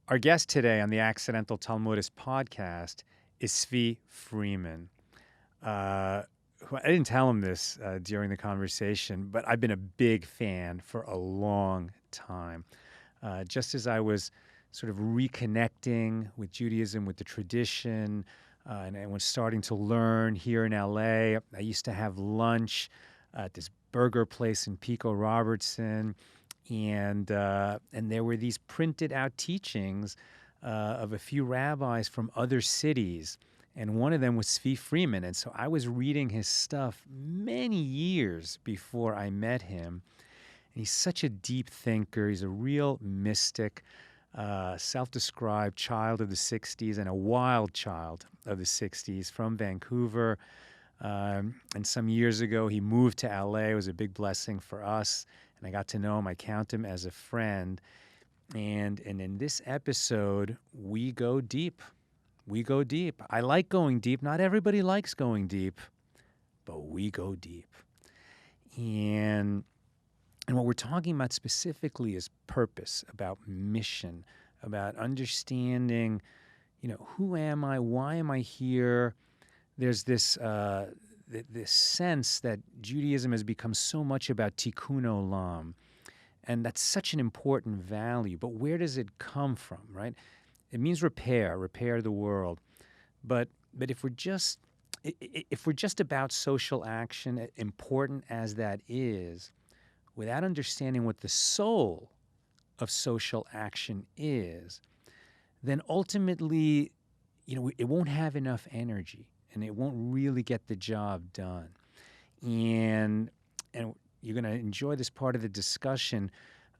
Our guest today on the Accidental Talmudist podcast is Tzvi Freeman. I didn't tell him this during the conversation, but I've been a big fan for a long time. Just as I was sort of reconnecting with Judaism, with the tradition, and was starting to learn here in LA, I used to have lunch at this burger place in Pico Robertson. And there were these printed out teachings of a few rabbis from other cities. And one of them was Tzvi Freeman. And so I was reading his stuff many years before I met him. And he's such a deep thinker. He's a real mystic, self-described child of the 60s and a wild child of the 60s from Vancouver. And some years ago, he moved to LA. It was a big blessing for us. And I got to know him. I count him as a friend. And in this episode, we go deep. We go deep. I like going deep. Not everybody likes going deep, but we go deep. And what we're talking about specifically is purpose, about mission, about understanding, who am I? Why am I here? There's this sense that Judaism has become so much about tikkun olam, and that's such an important value. But where does it come from, right? It means repair the world. But if we're just about social action, important as that is, without understanding what the soul of social action is, then ultimately, it won't have enough energy. And it won't really get the job done. And you're going to enjoy this part of the discussion.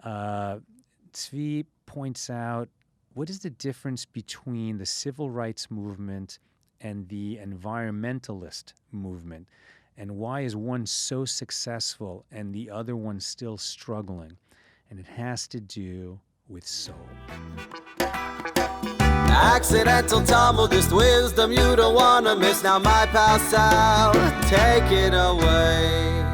Tzvi points out, what is the difference between the civil rights movement and the environmentalist movement? And why is one so successful and the other one still struggling? And it has to do with soul. Accidental Talmudist wisdom you don't want to miss. Now my pal Sal, take it away.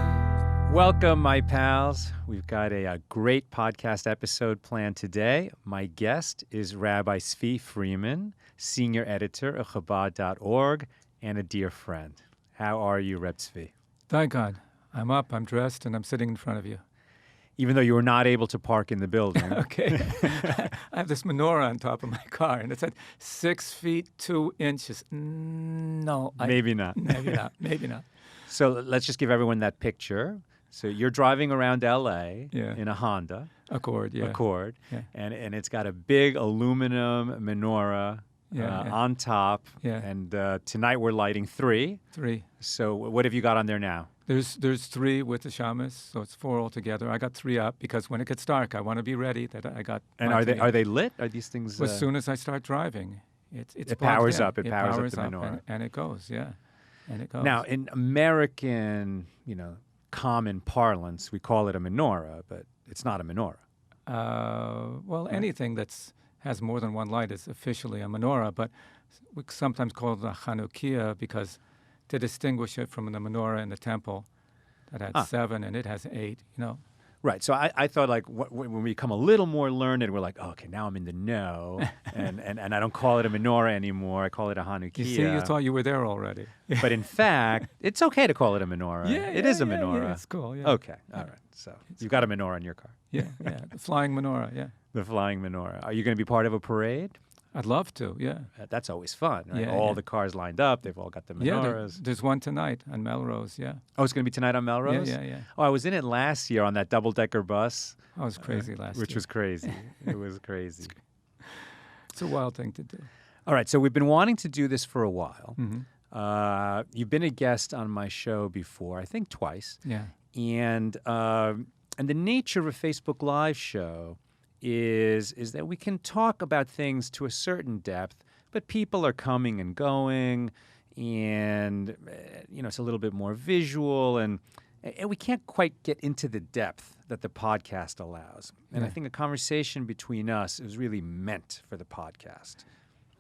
Welcome, my pals. We've got a great podcast episode planned today. My guest is Rabbi Tzvi Freeman, senior editor of Chabad.org, and a dear friend. How are you, Reb Tzvi? Thank God. I'm up, I'm dressed, and I'm sitting in front of you. Even though you were not able to park in the building. Okay. I have this menorah on top of my car, and it said 6 feet 2 inches. No. Maybe not. Maybe not. So let's just give everyone that picture. So you're driving around L.A. Yeah. in a Honda. Accord, yeah. Accord. Yeah. And it's got a big aluminum menorah on top. Yeah. And tonight we're lighting 3. 3. So what have you got on there now? There's 3 with the shamas, so it's 4 altogether. I got 3 up because when it gets dark, I want to be ready. That I got. And are they lit? Are these things? As soon as I start driving, it powers in. up. It powers up the menorah, and it goes. Yeah, and it goes. Now, in American, common parlance, we call it a menorah, but it's not a menorah. Anything has more than one light is officially a menorah, but we sometimes call it a Hanukkah because to distinguish it from the menorah in the temple that had 7 and it has 8, Right. So I thought when we become a little more learned, we're like, okay, now I'm in the know, and I don't call it a menorah anymore. I call it a Hanukkah. You see, you thought you were there already. But in fact, it's okay to call it a menorah. It is a menorah. Yeah, it's cool. Yeah. Okay. All right. So you've got a menorah in your car. Yeah. The flying menorah. Yeah. The flying menorah. Are you going to be part of a parade? I'd love to. Yeah. That's always fun. Right? Yeah, all the cars lined up. They've all got the menorahs. Yeah. There's one tonight on Melrose. Yeah. Oh, it's going to be tonight on Melrose? Yeah. Oh, I was in it last year on that double-decker bus. Oh, it was crazy last year. Which was crazy. It was crazy. It's a wild thing to do. All right. So we've been wanting to do this for a while. Mm-hmm. You've been a guest on my show before, I think twice. Yeah. And the nature of a Facebook Live show is that we can talk about things to a certain depth, but people are coming and going, and it's a little bit more visual, and we can't quite get into the depth that the podcast allows. And I think a conversation between us is really meant for the podcast.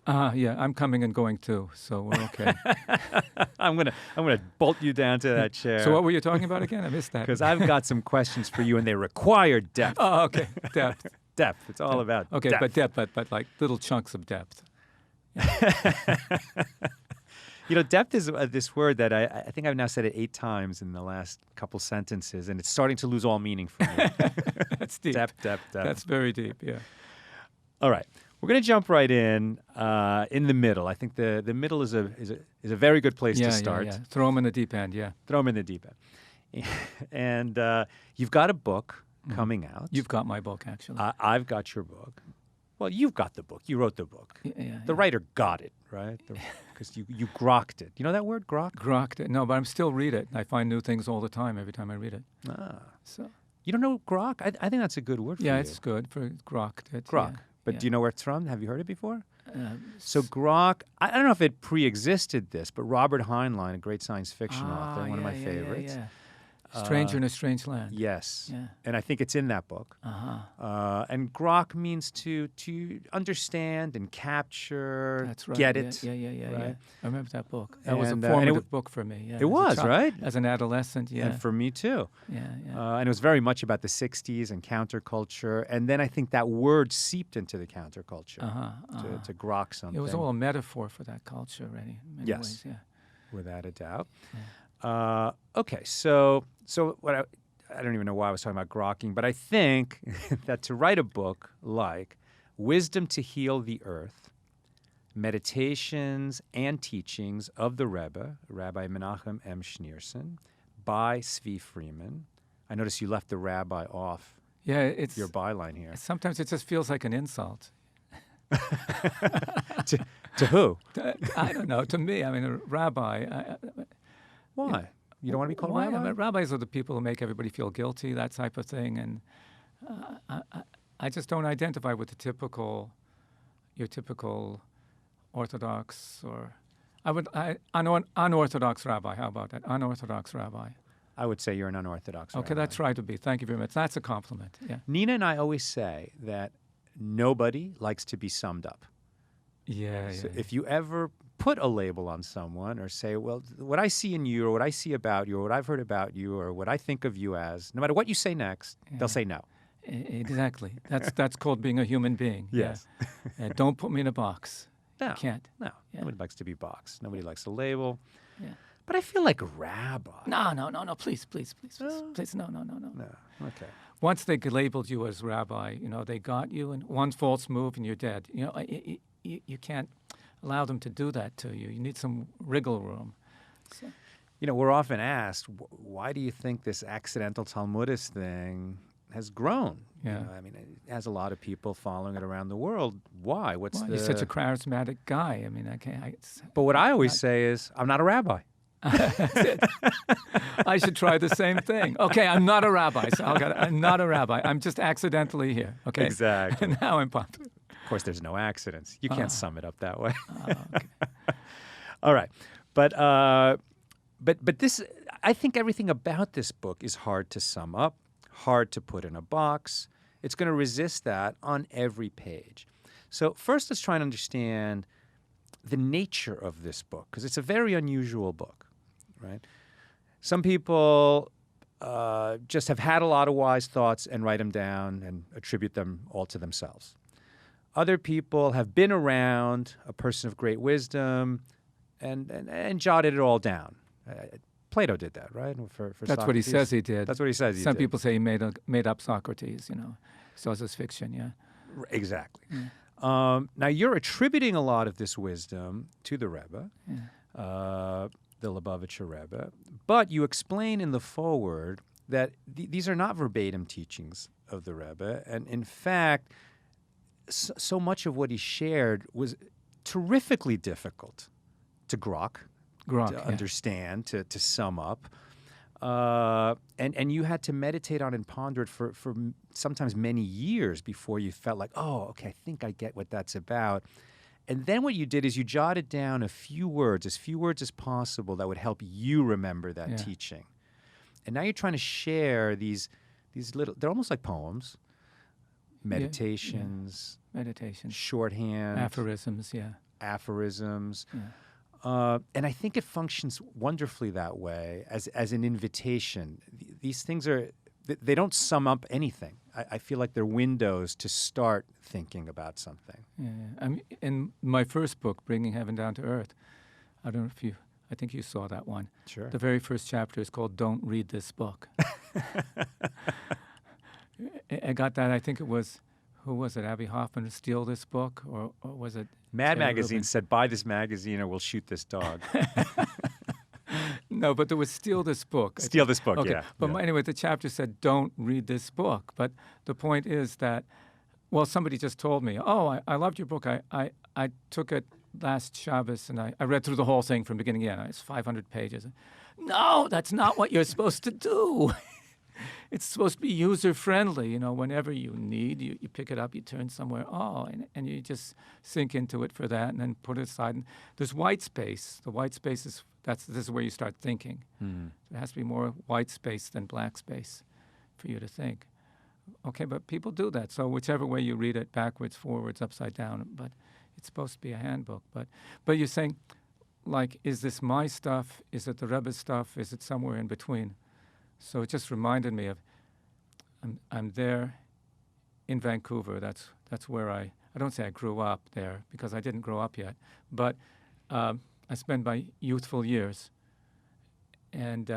Yeah, I'm coming and going too, so we're okay. I'm gonna bolt you down to that chair. So what were you talking about again? I missed that. Because I've got some questions for you, and they require depth. Oh, okay, depth. Depth. It's all about okay, depth. but like little chunks of depth. Depth is this word that I think I've now said it 8 times in the last couple sentences, and it's starting to lose all meaning for me. That's deep. Depth. That's very deep, yeah. All right. We're going to jump right in the middle. I think the middle is a very good place to start. Yeah. Throw them in the deep end, yeah. Throw them in the deep end. And you've got a book coming out. You've got my book, actually. I've got your book. Well, you've got the book. You wrote the book. The writer got it, right? Because you grokked it. You know that word, grok? Grokked it. No, but I'm still read it. I find new things all the time every time I read it. So you don't know grok? I think that's a good word for you. Yeah, it's good for grokked it. Grok. Yeah. But do you know where it's from? Have you heard it before? So grok, I don't know if it pre-existed this, but Robert Heinlein, a great science fiction author, one of my favorites. Yeah. Stranger in a Strange Land. Yes. Yeah. And I think it's in that book. And grok means to understand and capture, That's right. get it. Yeah. Right? I remember that book. That was a And, formative book for me. Yeah, it was, right? As an adolescent, yeah. And for me too. Yeah. And it was very much about the 60s and counterculture. And then I think that word seeped into the counterculture to grok something. It was all a metaphor for that culture, really, in many ways, yeah. Without a doubt. Yeah. Okay, so what I don't even know why I was talking about grokking, but I think that to write a book like Wisdom to Heal the Earth, Meditations and Teachings of the Rebbe, Rabbi Menachem M. Schneerson, by Tzvi Freeman. I notice you left the rabbi off your byline here. Sometimes it just feels like an insult. To who? I don't know. To me, I mean, a rabbi. Why? You don't want to be called why? rabbi? I mean, rabbis are the people who make everybody feel guilty, that type of thing, and I just don't identify with your typical Orthodox or un-Orthodox rabbi. How about that? Un-Orthodox rabbi. I would say you're an unorthodox rabbi. Okay, that's right to be. Thank you very much. That's a compliment. Yeah. Nina and I always say that nobody likes to be summed up. So if you ever put a label on someone or say, well, what I see in you or what I see about you or what I've heard about you or what I think of you as, no matter what you say next, they'll say no. Exactly. That's called being a human being. Yes. Yeah. Don't put me in a box. No. You can't. No. Yeah. Nobody likes to be boxed. Nobody likes a label. Yeah. But I feel like a rabbi. No. Please. No. No. Okay. Once they labeled you as rabbi, they got you, and one false move and you're dead. You can't allow them to do that to you. You need some wriggle room. So. We're often asked, why do you think this accidental Talmudist thing has grown? Yeah. I mean, it has a lot of people following it around the world. Why? You're such a charismatic guy. I mean, But what I always say is, I'm not a rabbi. That's it. I should try the same thing. Okay, I'm not a rabbi, so I'm not a rabbi. I'm just accidentally here. Okay. Exactly. And now I'm popular. Of course, there's no accidents. You can't sum it up that way. Okay. All right, but this, I think everything about this book is hard to sum up, hard to put in a box. It's going to resist that on every page. So first, let's try and understand the nature of this book, because it's a very unusual book, right? Some people just have had a lot of wise thoughts and write them down and attribute them all to themselves. Other people have been around a person of great wisdom and jotted it all down. Plato did that, right? For That's what he Socrates. says he did. That's what he says he Some did. people say he made up Socrates, So it's his fiction, yeah. Exactly. Yeah. Now, you're attributing a lot of this wisdom to the Rebbe, the Lubavitcher Rebbe, but you explain in the foreword that these are not verbatim teachings of the Rebbe, and in fact, so much of what he shared was terrifically difficult to grok, to understand, to sum up. And you had to meditate on and ponder it for sometimes many years before you felt like, oh, okay, I think I get what that's about. And then what you did is you jotted down a few words as possible that would help you remember that teaching. And now you're trying to share these little, they're almost like poems, meditations, shorthand, aphorisms, aphorisms. And I think it functions wonderfully that way as an invitation. These things are they don't sum up anything. I feel like they're windows to start thinking about something. Yeah. I mean, in my first book, Bringing Heaven Down to Earth, I don't know if you, I think you saw that one. Sure. The very first chapter is called Don't Read This Book. I got that, I think it was, who was it, Abby Hoffman, Steal This Book? Or was it? Mad Taylor Magazine Rubin? said, buy this magazine or we'll shoot this dog. No, but there was Steal This Book. I Steal think. this book, Okay. yeah. But yeah. anyway, the chapter said, don't read this book. But the point is that, well, somebody just told me, oh, I loved your book. I took it last Shabbos and I read through the whole thing from beginning to end. It's 500 pages. No, that's not what you're supposed to do. It's supposed to be user-friendly. You know, whenever you need, you pick it up, you turn somewhere, and you just sink into it for that and then put it aside. And there's white space. The white space is, this is where you start thinking. There has to be more white space than black space for you to think. Okay, but people do that. So whichever way you read it, backwards, forwards, upside down, but it's supposed to be a handbook. But you're saying, like, is this my stuff? Is it the Rebbe's stuff? Is it somewhere in between? So it just reminded me of, I'm there in Vancouver. That's where I don't say I grew up there because I didn't grow up yet, but I spent my youthful years. And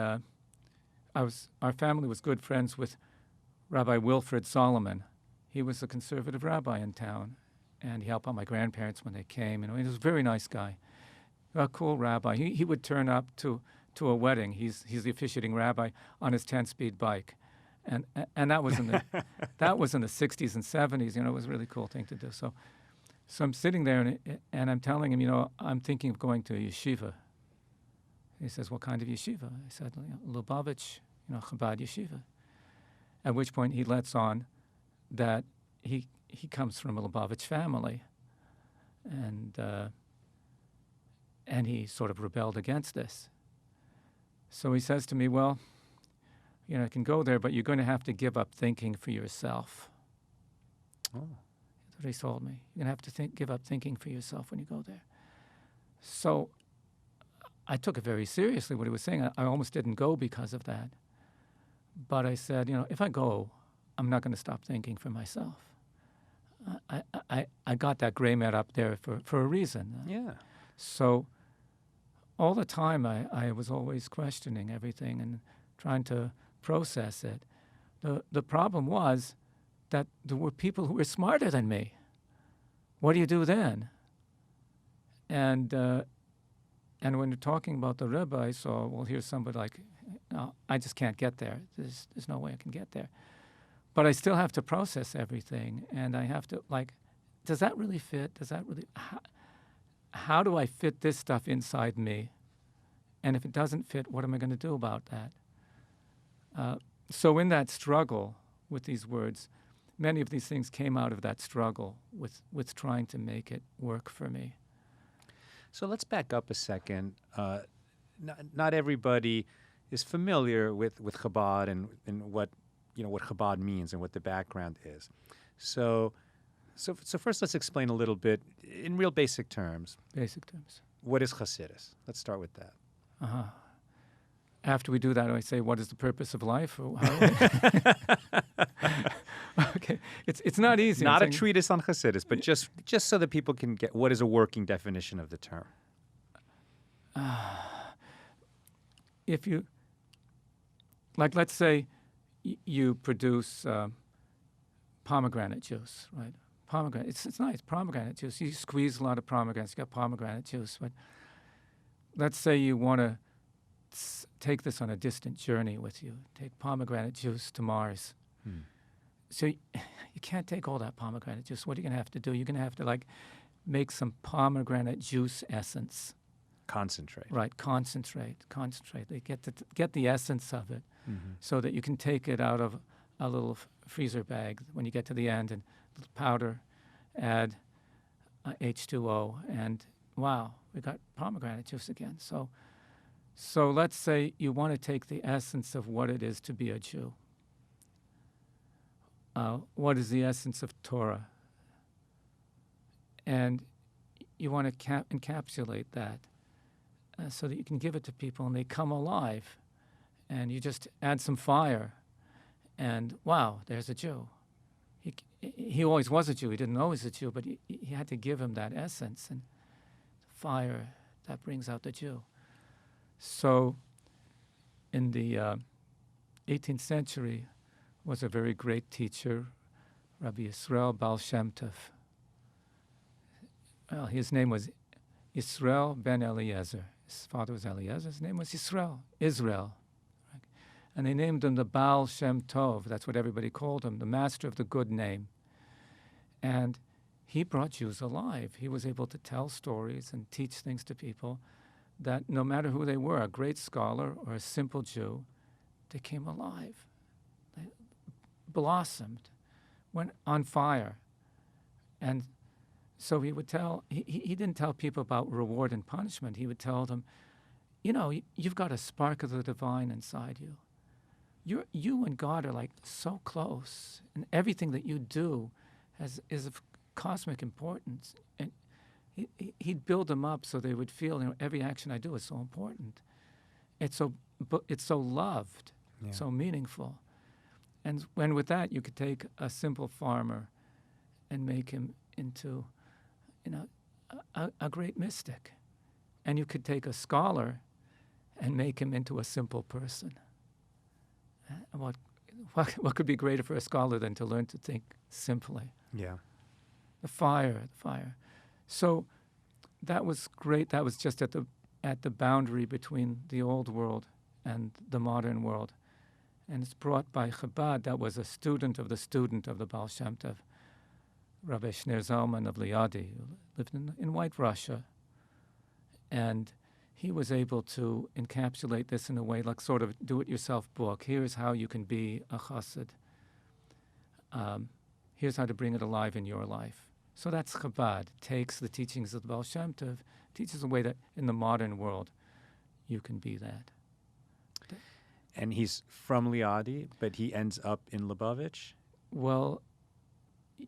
our family was good friends with Rabbi Wilfred Solomon. He was a conservative rabbi in town, and he helped out my grandparents when they came. And he was a very nice guy, a cool rabbi. He would turn up to a wedding. He's the officiating rabbi on his 10-speed bike, and that was in the that was in the 60s and 70s. You know, it was a really cool thing to do. So I'm sitting there and I'm telling him, you know, I'm thinking of going to a yeshiva. He says, what kind of yeshiva? I said, Lubavitch, Chabad yeshiva. At which point he lets on that he comes from a Lubavitch family, and he sort of rebelled against this. So he says to me, well, you can go there, but you're going to have to give up thinking for yourself. Oh. That's what he told me. You're going to have to give up thinking for yourself when you go there. So I took it very seriously, what he was saying. I almost didn't go because of that. But I said, if I go, I'm not going to stop thinking for myself. I got that gray mat up there for a reason. Yeah. So all the time I was always questioning everything and trying to process it. The problem was that there were people who were smarter than me. What do you do then? And when you're talking about the Rebbe, I saw, well, here's somebody like, no, I just can't get there. There's no way I can get there. But I still have to process everything, and I have to, does that really fit? Does that really, how do I fit this stuff inside me? And if it doesn't fit, what am I going to do about that? So in that struggle with these words, many of these things came out of that struggle with trying to make it work for me. So let's back up a second. Not everybody is familiar with Chabad and what what Chabad means and what the background is. So first, let's explain a little bit in real basic terms. Basic terms. What is Chassidus? Let's start with that. Uh-huh. After we do that, I say, what is the purpose of life? Or okay, it's not easy. Not a treatise on Chassidus, but just so that people can get what is a working definition of the term. If you, let's say you produce pomegranate juice, right? Pomegranate, it's nice, pomegranate juice. You squeeze a lot of pomegranates, you got pomegranate juice. But let's say you want to take this on a distant journey with you. Take pomegranate juice to Mars. So you can't take all that pomegranate juice. What are you going to have to do? You're going to have to make some pomegranate juice essence. Concentrate. Right, concentrate. They get the essence of it, so that you can take it out of a little freezer bag when you get to the end, and a little powder, add H2O, and wow, we got pomegranate juice again. So let's say you want to take the essence of what it is to be a Jew. What is the essence of Torah? And you want to encapsulate that so that you can give it to people and they come alive. And you just add some fire And wow, there's a Jew. He always was a Jew. He didn't know he was a Jew, but he had to give him that essence and fire that brings out the Jew. So in the 18th century was a very great teacher, Rabbi Baal Shem Tov. Well, his name was Yisrael ben Eliezer. His father was Eliezer. His name was Israel. Right? And they named him the Baal Shem Tov. That's what everybody called him, the master of the good name. And he brought Jews alive. He was able to tell stories and teach things to people that no matter who they were, a great scholar or a simple Jew, they came alive. They blossomed, went on fire. And so he would tell, he didn't tell people about reward and punishment. He would tell them, you know, you've got a spark of the divine inside you. You and God are like so close, and everything that you do is of cosmic importance. And he'd build them up so they would feel, you know, every action I do is so important. It's so loved, so meaningful. And when with that, you could take a simple farmer and make him into, you know, a great mystic. And you could take a scholar and make him into a simple person. What could be greater for a scholar than to learn to think simply? Yeah. The fire. So that was great. That was just at the boundary between the old world and the modern world. And it's brought by Chabad. That was a student of the Baal Shem Tov, Rabbi Shneur Zalman of Liadi, who lived in White Russia. And he was able to encapsulate this in a way like sort of do-it-yourself book. Here's how you can be a chassid. Here's how to bring it alive in your life. So that's Chabad. Takes the teachings of the Baal Shem Tov, teaches a way that in the modern world you can be that. And he's from Liadi, but he ends up in Lubavitch? Well,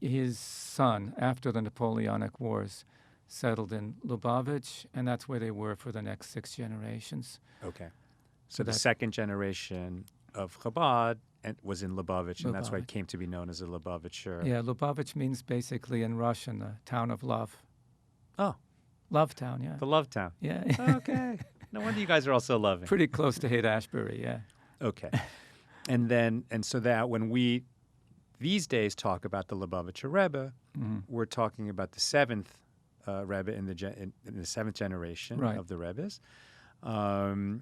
his son, after the Napoleonic Wars, settled in Lubavitch, and that's where they were for the next 6 generations. Okay. So the second generation of Chabad was in Lubavitch, and that's why it came to be known as a Lubavitcher. Yeah, Lubavitch means basically in Russian, the town of love. Oh. Love town, yeah. The love town. Yeah. Okay. No wonder you guys are all so loving. Pretty close to Haight-Ashbury, yeah. Okay. And so that when we these days talk about the Lubavitcher Rebbe, we're talking about the 7th Rebbe in the 7th generation of the Rebbes. And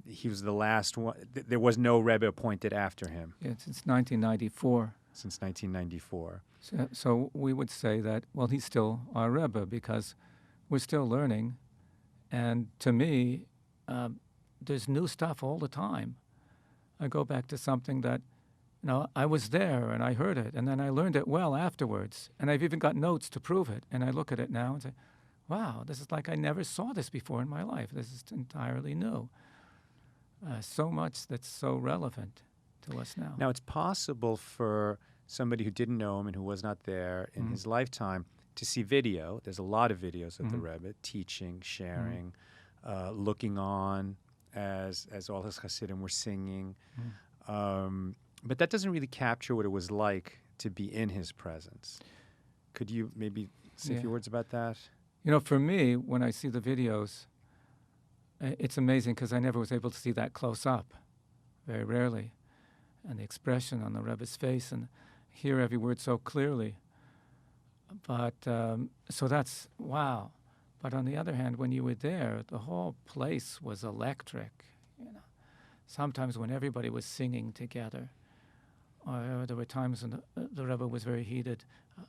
he was the last one. There was no Rebbe appointed after him. Yeah, since 1994. Since 1994. So we would say that, well, he's still our Rebbe because we're still learning. And to me, there's new stuff all the time. I go back to something that, you know, I was there and I heard it, and then I learned it well afterwards. And I've even got notes to prove it. And I look at it now and say, wow, this is like I never saw this before in my life. This is entirely new. So much that's so relevant to us now. Now, it's possible for somebody who didn't know him and who was not there in his lifetime to see video. There's a lot of videos of the Rebbe teaching, sharing, looking on as all his Chassidim were singing. But that doesn't really capture what it was like to be in his presence. Could you maybe say a few words about that? You know, for me, when I see the videos, it's amazing because I never was able to see that close up, very rarely, and the expression on the Rebbe's face and hear every word so clearly. But so that's, wow. But on the other hand, when you were there, the whole place was electric. You know, sometimes when everybody was singing together, or there were times when the Rebbe was very heated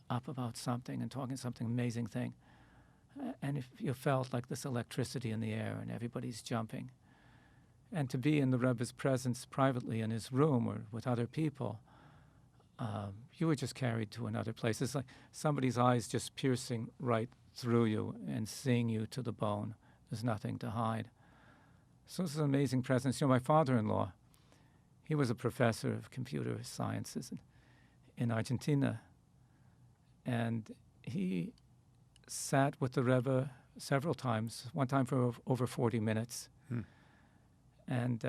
up about something and talking something amazing thing. And if you felt like this electricity in the air and everybody's jumping. And to be in the Rebbe's presence privately in his room or with other people, you were just carried to another place. It's like somebody's eyes just piercing right through you and seeing you to the bone. There's nothing to hide. So this is an amazing presence. You know, my father-in-law, he was a professor of computer sciences in Argentina. And he sat with the Rebbe several times, one time for over 40 minutes. And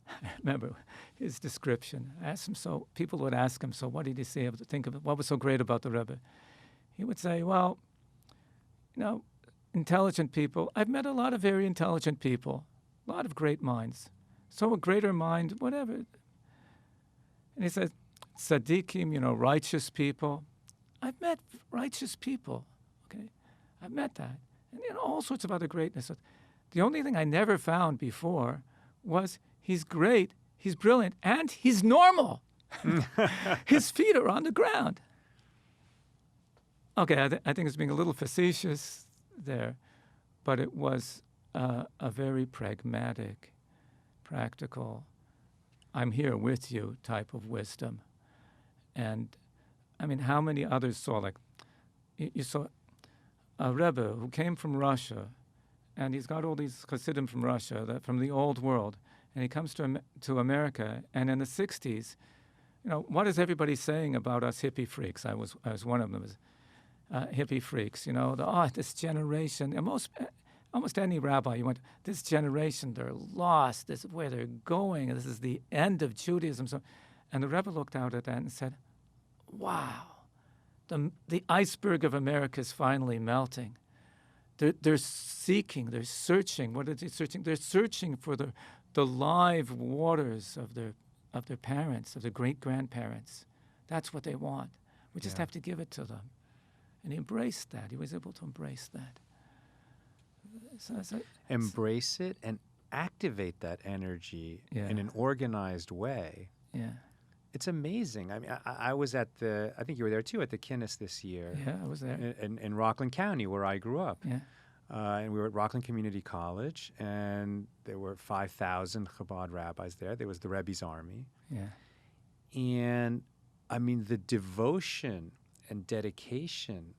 I remember his description. I asked him, so people would ask him, so what did he say? Think of it. What was so great about the Rebbe? He would say, well, intelligent people. I've met a lot of very intelligent people, a lot of great minds. So a greater mind, whatever. And he said, tzaddikim, righteous people. I've met righteous people, okay? I've met that. And all sorts of other greatness. The only thing I never found before was he's great, he's brilliant, and he's normal. His feet are on the ground. Okay, I think it's being a little facetious there, but it was a very pragmatic, practical, I'm here with you type of wisdom. And, I mean, how many others saw, like, you saw a Rebbe who came from Russia, and he's got all these Chassidim from Russia, from the old world, and he comes to America, and in the 60s, what is everybody saying about us hippie freaks? I was one of them. Hippie freaks, this generation, and almost any rabbi you went, this generation, they're lost, this is where they're going, this is the end of Judaism. And the Rebbe looked out at that and said, wow, the iceberg of America is finally melting. They're seeking, they're searching. What are they searching? They're searching for the live waters of their parents, of their great-grandparents. That's what they want. We just have to give it to them. And he embraced that. He was able to embrace that. Embrace it and activate that energy in an organized way. Yeah. It's amazing. I mean, I was I think you were there too, at the Kinnis this year. Yeah, I was there. In Rockland County, where I grew up. Yeah. And we were at Rockland Community College, and there were 5,000 Chabad rabbis there. There was the Rebbe's army. Yeah. And, I mean, the devotion and dedication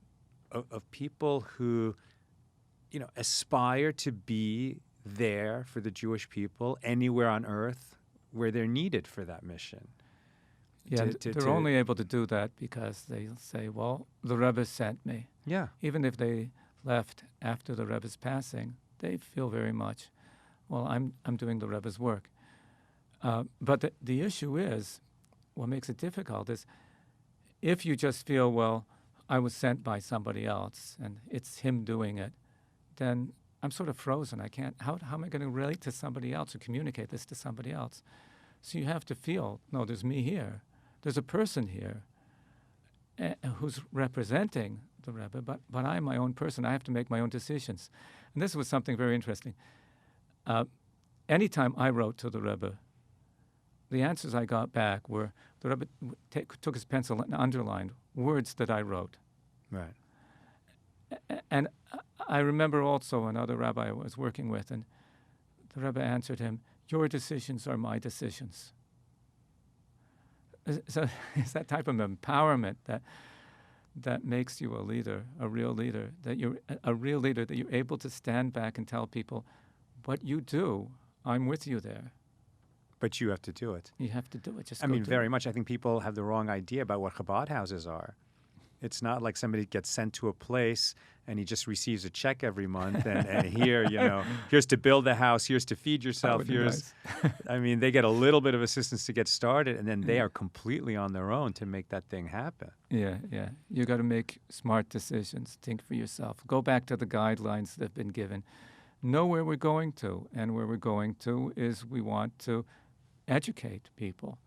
of people who, aspire to be there for the Jewish people anywhere on earth where they're needed for that mission. Yeah, they're only able to do that because they say, well, the Rebbe sent me. Yeah. Even if they left after the Rebbe's passing, they feel very much, well, I'm doing the Rebbe's work. But the issue is, what makes it difficult is, if you just feel, well, I was sent by somebody else and it's him doing it, then I'm sort of frozen. I can't, how am I going to relate to somebody else or communicate this to somebody else? So you have to feel, no, there's me here. There's a person here who's representing the Rebbe, but I'm my own person. I have to make my own decisions. And this was something very interesting. Anytime I wrote to the Rebbe, the answers I got back were, the Rebbe took his pencil and underlined words that I wrote. Right. And I remember also another rabbi I was working with, and the Rebbe answered him, your decisions are my decisions. So it's that type of empowerment that makes you a leader, a real leader, that you're able to stand back and tell people, what you do, I'm with you there. But you have to do it. You have to do it. I mean, very much. I think people have the wrong idea about what Chabad houses are. It's not like somebody gets sent to a place and he just receives a check every month and here, here's to build the house, here's to feed yourself, here's... Nice. I mean, they get a little bit of assistance to get started, and then they are completely on their own to make that thing happen. Yeah. You got to make smart decisions. Think for yourself. Go back to the guidelines that have been given. Know where we're going to, and where we're going to is we want to educate people,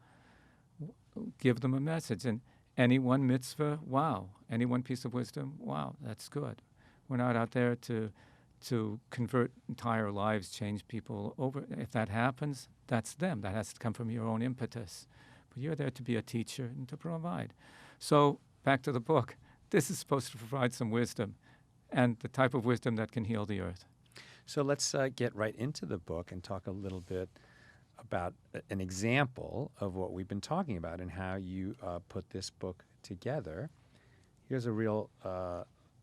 give them a message. And any one mitzvah, wow. Any one piece of wisdom, wow, that's good. We're not out there to convert entire lives, change people over. If that happens, that's them. That has to come from your own impetus. But you're there to be a teacher and to provide. So back to the book. This is supposed to provide some wisdom, and the type of wisdom that can heal the earth. So let's get right into the book and talk a little bit about an example of what we've been talking about and how you put this book together. Here's a real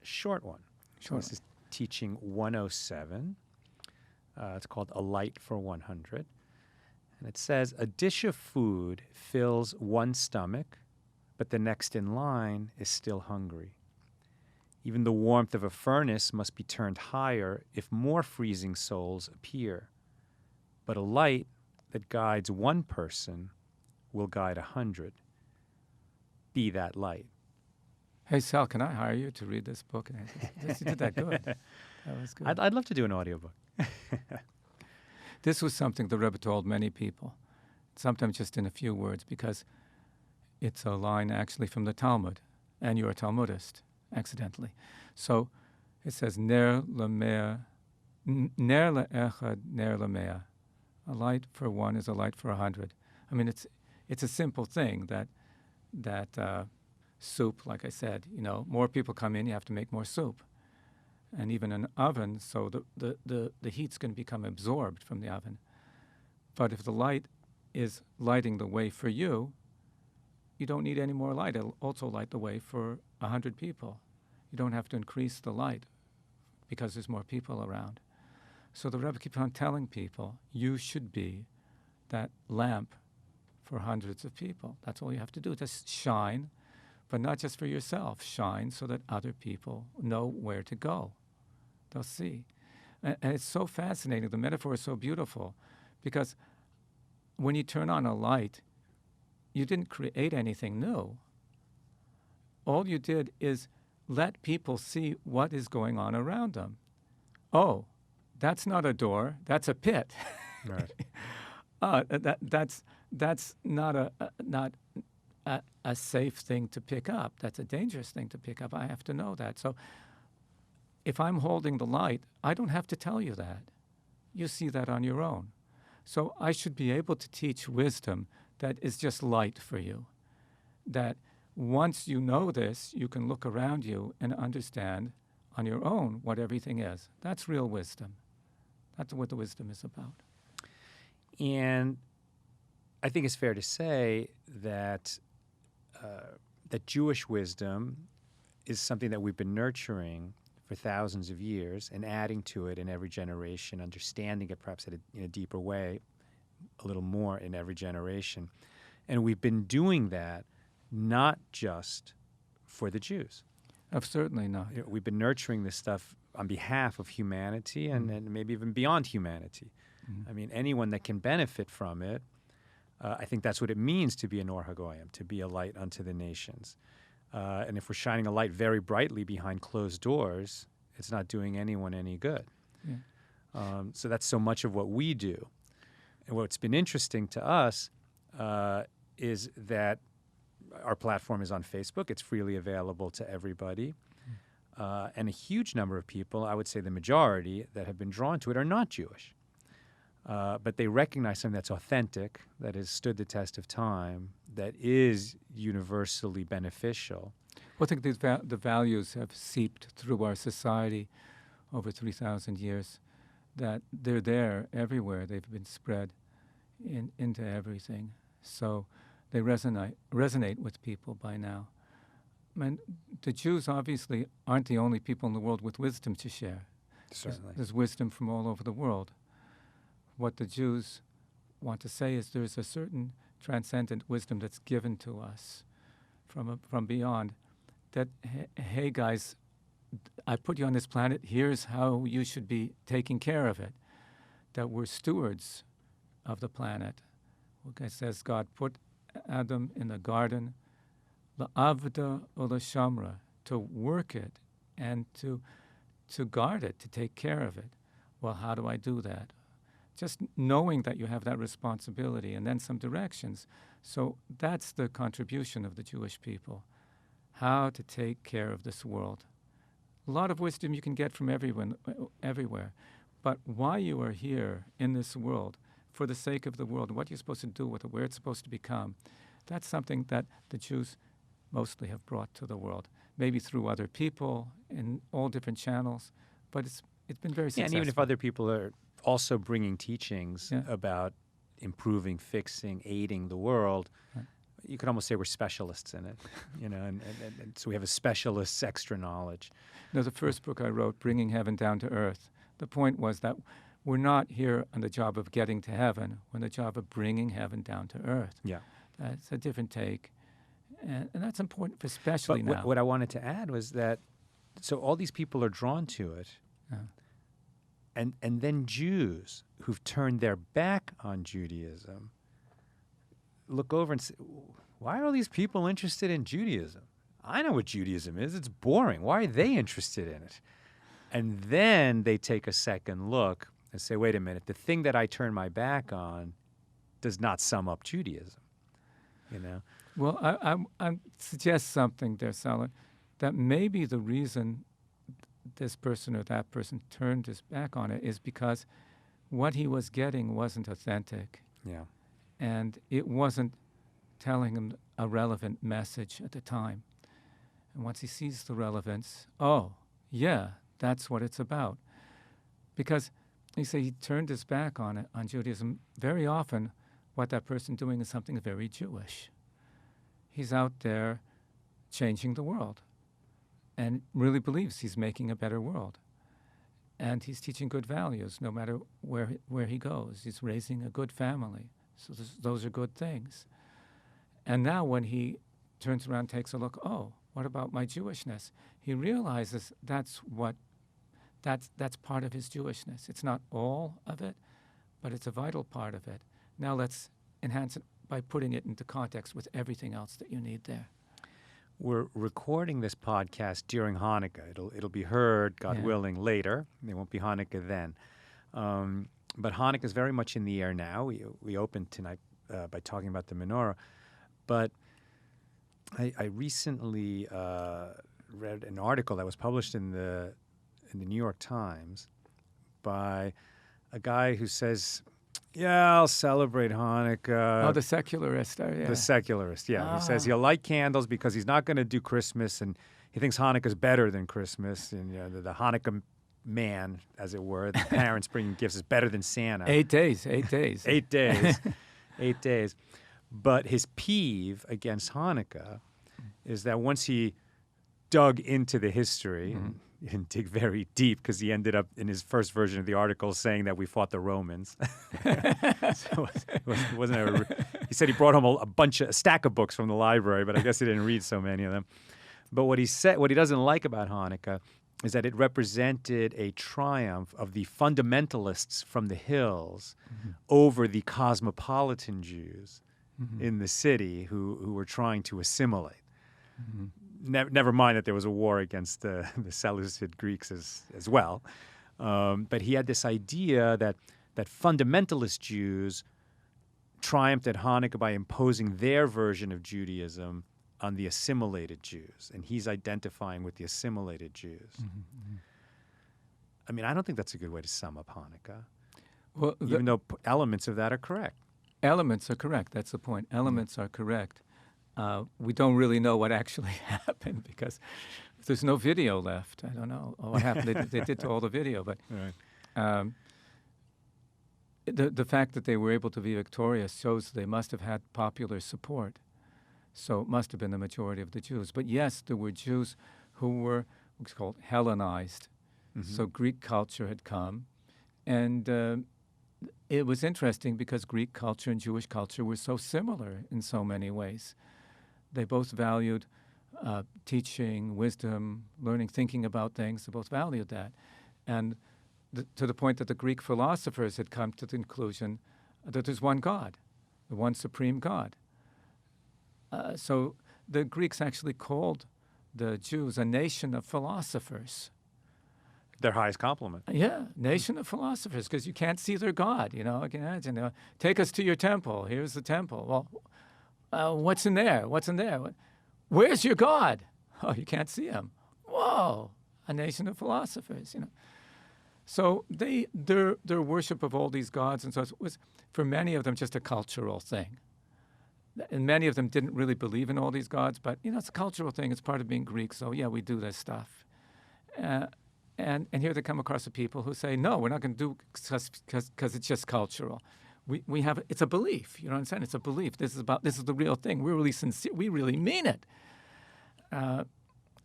short one. This is teaching 107. It's called A Light for 100. And it says, a dish of food fills one stomach, but the next in line is still hungry. Even the warmth of a furnace must be turned higher if more freezing souls appear. But a light that guides one person will guide 100. Be that light. Hey, Sal, can I hire you to read this book? You did that good. That was good. I'd love to do an audiobook. This was something the Rebbe told many people, sometimes just in a few words, because it's a line actually from the Talmud, and you're a Talmudist, accidentally. So it says, Ner le'echad, ner le'mea. A light for one is a light for 100. I mean, it's a simple thing that soup, like I said, more people come in, you have to make more soup. And even an oven, so the heat's going to become absorbed from the oven. But if the light is lighting the way for you, you don't need any more light. It'll also light the way for 100 people. You don't have to increase the light because there's more people around. So the Rebbe keeps on telling people, you should be that lamp for hundreds of people. That's all you have to do. Just shine, but not just for yourself. Shine so that other people know where to go. They'll see. And it's so fascinating. The metaphor is so beautiful because when you turn on a light, you didn't create anything new. All you did is let people see what is going on around them. Oh, that's not a door. That's a pit. Right. That's not a safe thing to pick up. That's a dangerous thing to pick up. I have to know that. So if I'm holding the light, I don't have to tell you that. You see that on your own. So I should be able to teach wisdom that is just light for you. That once you know this, you can look around you and understand on your own what everything is. That's real wisdom. That's what the wisdom is about. And I think it's fair to say that that Jewish wisdom is something that we've been nurturing for thousands of years and adding to it in every generation, understanding it perhaps in a deeper way, a little more in every generation. And we've been doing that not just for the Jews. Certainly not. We've been nurturing this stuff on behalf of humanity and maybe even beyond humanity. I mean, anyone that can benefit from it, I think that's what it means to be an Or HaGoyim, to be a light unto the nations. And if we're shining a light very brightly behind closed doors, it's not doing anyone any good. Yeah. So that's so much of what we do. And what's been interesting to us is that our platform is on Facebook. It's freely available to everybody. And a huge number of people, I would say the majority, that have been drawn to it are not Jewish. But they recognize something that's authentic, that has stood the test of time, that is universally beneficial. Well, I think the values have seeped through our society over 3,000 years, that they're there everywhere. They've been spread into everything. So they resonate with people by now. I mean, the Jews obviously aren't the only people in the world with wisdom to share. Certainly. There's wisdom from all over the world. What the Jews want to say is there's a certain transcendent wisdom that's given to us from beyond, that, hey guys, I put you on this planet, here's how you should be taking care of it. That we're stewards of the planet. Okay, says God put Adam in the garden, la'avda u'lashamra, to work it and to guard it, to take care of it. Well, how do I do that? Just knowing that you have that responsibility and then some directions. So that's the contribution of the Jewish people, how to take care of this world. A lot of wisdom you can get from everywhere. But why you are here in this world, for the sake of the world, what you're supposed to do with it, where it's supposed to become, that's something that the Jews mostly have brought to the world, maybe through other people in all different channels, but it's been very successful. And even if other people are also bringing teachings about improving, fixing, aiding the world, you could almost say we're specialists in it, and so we have a specialist's extra knowledge. The first book I wrote, Bringing Heaven Down to Earth, the point was that we're not here on the job of getting to heaven, we're on the job of bringing heaven down to earth. Yeah. That's a different take, and that's important, especially now. What I wanted to add was that, so all these people are drawn to it, And then Jews who've turned their back on Judaism look over and say, why are all these people interested in Judaism? I know what Judaism is. It's boring. Why are they interested in it? And then they take a second look and say, wait a minute, the thing that I turn my back on does not sum up Judaism, you know? Well, I suggest something there, Salah, that maybe the reason this person or that person turned his back on it is because what he was getting wasn't authentic. Yeah. And it wasn't telling him a relevant message at the time. And once he sees the relevance, oh, yeah, that's what it's about. Because you say he turned his back on it, on Judaism. Very often, what that person's doing is something very Jewish. He's out there changing the world and really believes he's making a better world. And he's teaching good values no matter where he goes. He's raising a good family. So those are good things. And now when he turns around and takes a look, oh, what about my Jewishness? He realizes that's part of his Jewishness. It's not all of it, but it's a vital part of it. Now let's enhance it by putting it into context with everything else that you need there. We're recording this podcast during Hanukkah. It'll be heard, God willing, later. It won't be Hanukkah then. But Hanukkah is very much in the air now. We opened tonight by talking about the menorah. But I recently read an article that was published in the New York Times by a guy who says, yeah, I'll celebrate Hanukkah. Oh, the secularist. Yeah. The secularist, yeah. He says he'll light candles because he's not going to do Christmas, and he thinks Hanukkah's better than Christmas. And the Hanukkah man, as it were, the parents bringing gifts is better than Santa. 8 days. 8 days. 8 days. But his peeve against Hanukkah is that once he dug into the history, and he didn't dig very deep because he ended up in his first version of the article saying that we fought the Romans. So it wasn't he said he brought home a stack of books from the library, but I guess he didn't read so many of them. But what he doesn't like about Hanukkah is that it represented a triumph of the fundamentalists from the hills over the cosmopolitan Jews in the city who were trying to assimilate. Never mind that there was a war against the Seleucid Greeks as well. But he had this idea that fundamentalist Jews triumphed at Hanukkah by imposing their version of Judaism on the assimilated Jews. And he's identifying with the assimilated Jews. I mean, I don't think that's a good way to sum up Hanukkah. Well, even though elements of that are correct. Elements are correct. That's the point. Elements are correct. We don't really know what actually happened because there's no video left. I don't know what happened. They did to all the video, but the fact that they were able to be victorious shows they must have had popular support. So it must have been the majority of the Jews. But yes, there were Jews who were what's called Hellenized. So Greek culture had come, and it was interesting because Greek culture and Jewish culture were so similar in so many ways. They both valued teaching, wisdom, learning, thinking about things. They both valued that. And to the point that the Greek philosophers had come to the conclusion that there's one God, the one supreme God. So the Greeks actually called the Jews a nation of philosophers. Their highest compliment. Yeah, nation of philosophers, because you can't see their God. You know, I can imagine. Take us to your temple. Here's the temple. Well, what's in there? What's in there? Where's your God? Oh, you can't see him. Whoa, a nation of philosophers. You know, so their worship of all these gods and so it was for many of them just a cultural thing. And many of them didn't really believe in all these gods, but it's a cultural thing. It's part of being Greek. So yeah, we do this stuff. And here they come across the people who say, no, we're not going to do because it's just cultural. We have it's a belief. You know what I'm saying? It's a belief. This is the real thing. We're really sincere. We really mean it.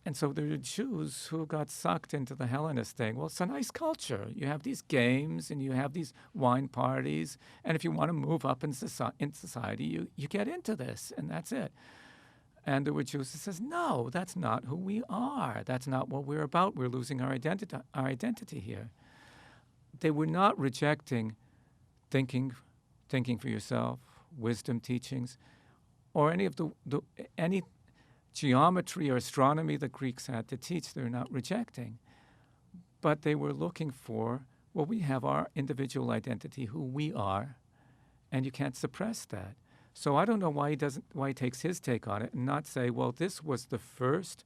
And so there are Jews who got sucked into the Hellenist thing. Well, it's a nice culture. You have these games and you have these wine parties. And if you want to move up in society, you get into this, and that's it. And there were Jews who says, no, that's not who we are. That's not what we're about. We're losing our identity here. they were not rejecting thinking for yourself, wisdom teachings, or any of any geometry or astronomy the Greeks had to teach. They're not rejecting, but they were looking for, well, we have our individual identity, who we are, and you can't suppress that. So I don't know why he takes his take on it and not say, well, this was the first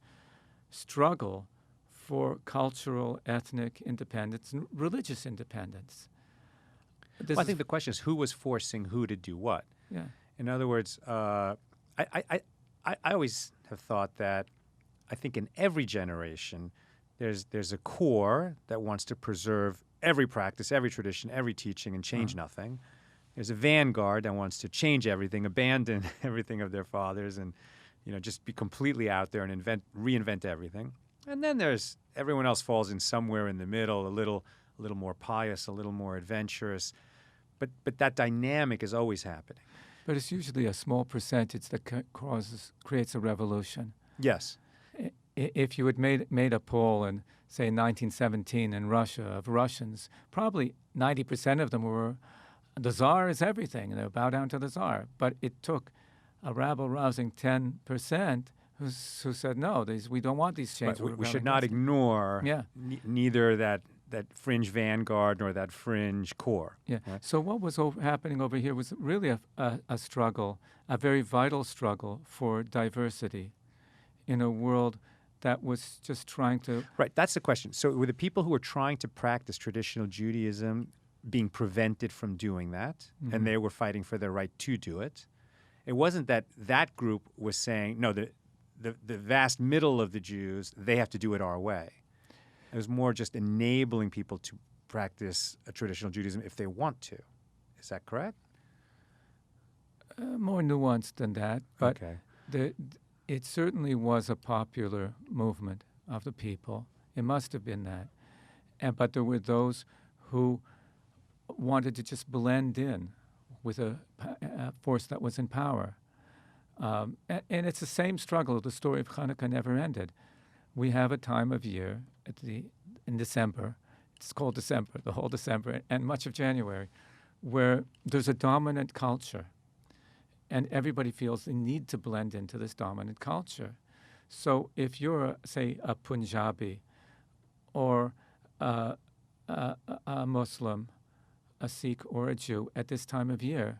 struggle for cultural, ethnic independence and religious independence. Well, I think the question is who was forcing who to do what. Yeah. In other words, I always have thought that I think in every generation there's a core that wants to preserve every practice, every tradition, every teaching, and change nothing. There's a vanguard that wants to change everything, abandon everything of their fathers, and just be completely out there and reinvent everything. And then there's everyone else falls in somewhere in the middle, a little more pious, a little more adventurous. But that dynamic is always happening. But it's usually a small percentage that creates a revolution. Yes. If you had made a poll in, say, 1917 in Russia of Russians, probably 90% of them were, the Tsar is everything, and they'll bow down to the Tsar. But it took a rabble-rousing 10% who said, no, we don't want these changes. Right. We should not ignore neither that fringe vanguard nor that fringe core. Yeah. Right? So what was happening over here was really a struggle, a very vital struggle for diversity in a world that was just trying to... Right, that's the question. So were the people who were trying to practice traditional Judaism being prevented from doing that, and they were fighting for their right to do it? It wasn't that group was saying, no, the vast middle of the Jews, they have to do it our way. It was more just enabling people to practice a traditional Judaism if they want to. Is that correct? More nuanced than that, but it certainly was a popular movement of the people. It must have been that. But there were those who wanted to just blend in with a force that was in power. And it's the same struggle. The story of Hanukkah never ended. We have a time of year in December. It's called December, the whole December, and much of January, where there's a dominant culture, and everybody feels they need to blend into this dominant culture. So if you're, say, a Punjabi or a Muslim, a Sikh or a Jew at this time of year,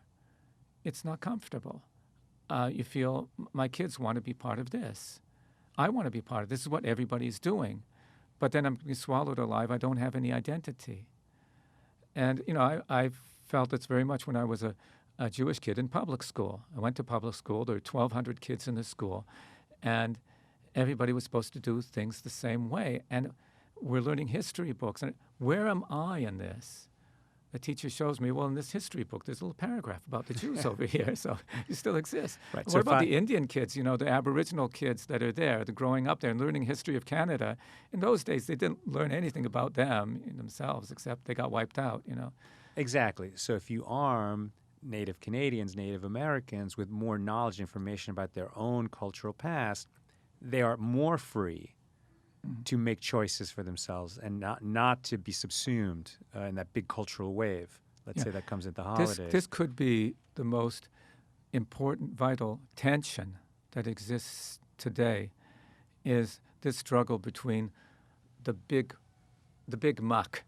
it's not comfortable. You feel, my kids want to be part of this. I want to be part of this. This is what everybody's doing. But then I'm being swallowed alive. I don't have any identity. And, I felt this very much when I was a Jewish kid in public school. I went to public school. There were 1,200 kids in the school. And everybody was supposed to do things the same way. And we're learning history books. And where am I in this? The teacher shows me, well, in this history book, there's a little paragraph about the Jews over here, so you still exist. Right. What about the Indian kids, the Aboriginal kids that are there, the growing up there and learning history of Canada? In those days, they didn't learn anything about them themselves, except they got wiped out, Exactly. So if you arm Native Canadians, Native Americans with more knowledge and information about their own cultural past, they are more free to make choices for themselves and not to be subsumed in that big cultural wave, let's say, that comes into holidays. This could be the most important, vital tension that exists today, is this struggle between the big muck,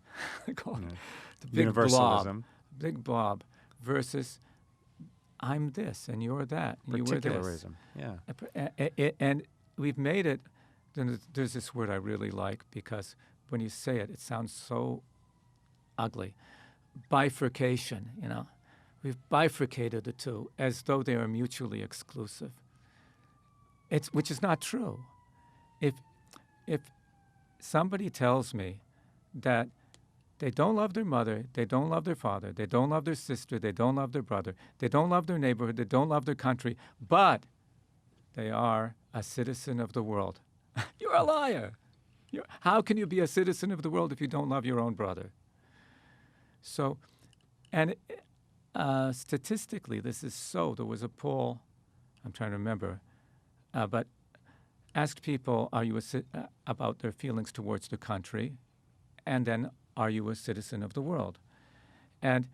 I call it, the big universalism, big blob, versus I'm this and you're that, and you were this. Particularism, And we've made it. There's this word I really like, because when you say it, it sounds so ugly. Bifurcation, We've bifurcated the two as though they are mutually exclusive. Which is not true. If somebody tells me that they don't love their mother, they don't love their father, they don't love their sister, they don't love their brother, they don't love their neighborhood, they don't love their country, but they are a citizen of the world, you're a liar. How can you be a citizen of the world if you don't love your own brother? So, and statistically, this is so. There was a poll, I'm trying to remember, but asked people, are you about their feelings towards the country? And then are you a citizen of the world? And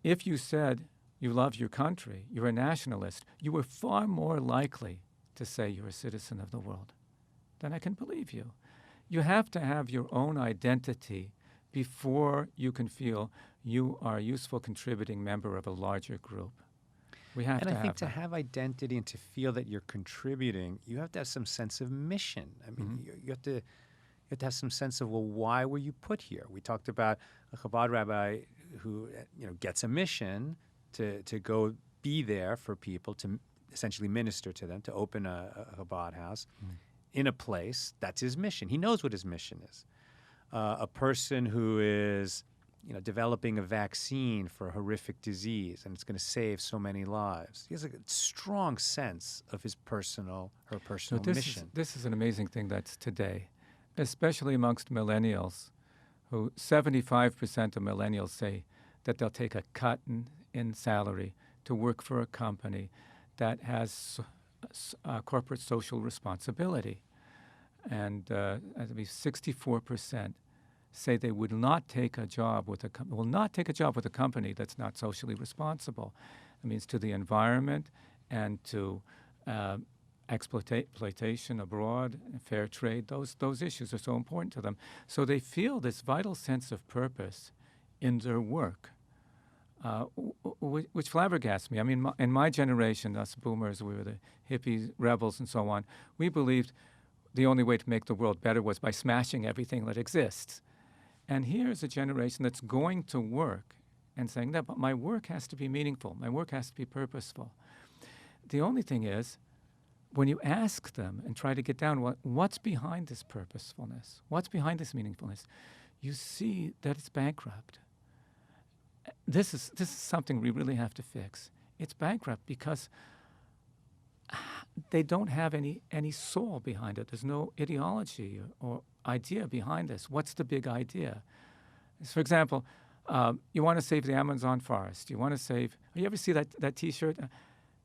if you said you love your country, you're a nationalist, you were far more likely to say you're a citizen of the world. Then I can believe you. You have to have your own identity before you can feel you are a useful contributing member of a larger group. We have And to I think have to that. have identity and to feel that you're contributing, you have to have some sense of mission. I mean, you have to have some sense of, well, why were you put here? We talked about a Chabad rabbi who gets a mission to go be there for people, to essentially minister to them, to open a Chabad house in a place. That's his mission. He knows what his mission is. A person who is developing a vaccine for a horrific disease and it's going to save so many lives. He has a strong sense of his personal mission. This is an amazing thing that's today, especially amongst millennials, who 75% of millennials say that they'll take a cut in salary to work for a company that has corporate social responsibility. And I believe 64% say they would not take a job with a company that's not socially responsible. It means to the environment and to exploitation abroad, fair trade. Those issues are so important to them. So they feel this vital sense of purpose in their work, which flabbergasts me. I mean, in my generation, us boomers, we were the hippie rebels and so on. We believed the only way to make the world better was by smashing everything that exists. And here's a generation that's going to work and saying that, but my work has to be meaningful. My work has to be purposeful. The only thing is, when you ask them and try to get down what's behind this purposefulness, what's behind this meaningfulness, you see that it's bankrupt. This is something we really have to fix. It's bankrupt because they don't have any soul behind it. There's no ideology or idea behind this. What's the big idea? For example, you want to save the Amazon forest. You want to save. You ever see that T-shirt?